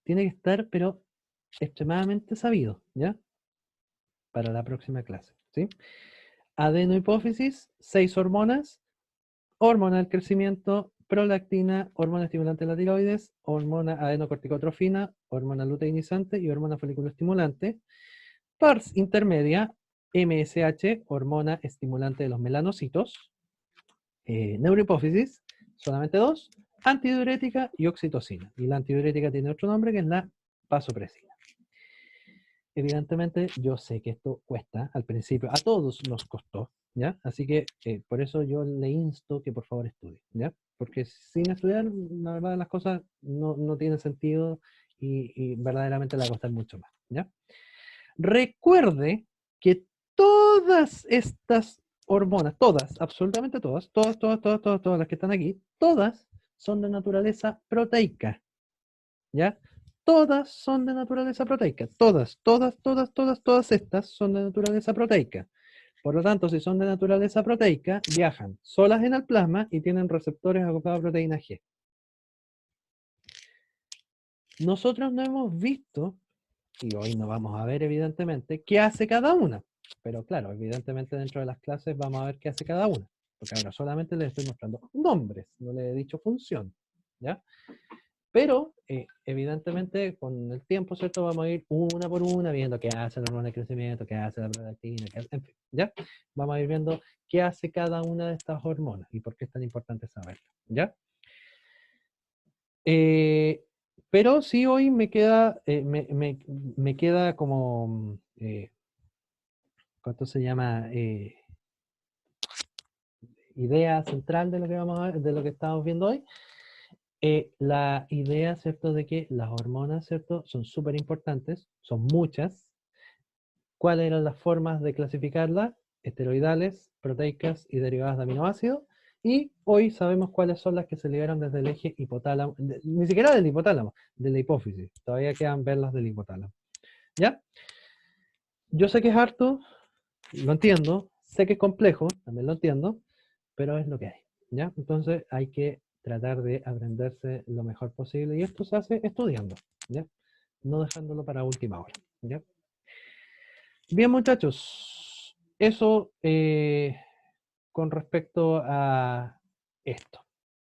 tiene que estar, pero extremadamente sabido, ¿ya? Para la próxima clase, ¿sí? Adenohipófisis, 6 hormonas, hormona del crecimiento, prolactina, hormona estimulante de la tiroides, hormona adenocorticotrofina, hormona luteinizante y hormona folículo estimulante. Pars intermedia, MSH, hormona estimulante de los melanocitos. Neurohipófisis, solamente 2, antidiurética y oxitocina. Y la antidiurética tiene otro nombre que es la vasopresina. Evidentemente, yo sé que esto cuesta al principio, a todos nos costó, ¿ya? Así que por eso yo le insto que por favor estudie, ¿ya? porque sin estudiar, la verdad de las cosas no tiene sentido y verdaderamente le va a costar mucho más, ¿ya? Recuerde que todas estas hormonas, todas, absolutamente todas las que están aquí, todas son de naturaleza proteica, ¿ya? Todas son de naturaleza proteica, todas estas son de naturaleza proteica. Por lo tanto, si son de naturaleza proteica, viajan solas en el plasma y tienen receptores acoplados a proteína G. Nosotros no hemos visto, y hoy no vamos a ver evidentemente, qué hace cada una. Pero claro, evidentemente dentro de las clases vamos a ver qué hace cada una. Porque ahora solamente les estoy mostrando nombres, no les he dicho función, ¿ya? Pero, evidentemente, con el tiempo, ¿cierto? Vamos a ir una por una viendo qué hace la hormona de crecimiento, qué hace la prolactina, qué hace, en fin, ¿ya? Vamos a ir viendo qué hace cada una de estas hormonas y por qué es tan importante saberlo, ¿ya? Pero sí hoy me queda, me queda como, ¿cuánto se llama? Idea central de lo que vamos a ver, de lo que estamos viendo hoy. La idea, ¿cierto?, de que las hormonas, ¿cierto?, son súper importantes, son muchas. ¿Cuáles eran las formas de clasificarlas? Esteroidales, proteicas y derivadas de aminoácidos. Y hoy sabemos cuáles son las que se liberan desde el eje hipotálamo, ni siquiera del hipotálamo, de la hipófisis. Todavía quedan verlas del hipotálamo. ¿Ya? Yo sé que es harto, lo entiendo, sé que es complejo, también lo entiendo, pero es lo que hay. ¿Ya? Entonces hay que tratar de aprenderse lo mejor posible y esto se hace estudiando, ¿ya? No dejándolo para última hora, ¿ya? Bien, muchachos, eso con respecto a esto.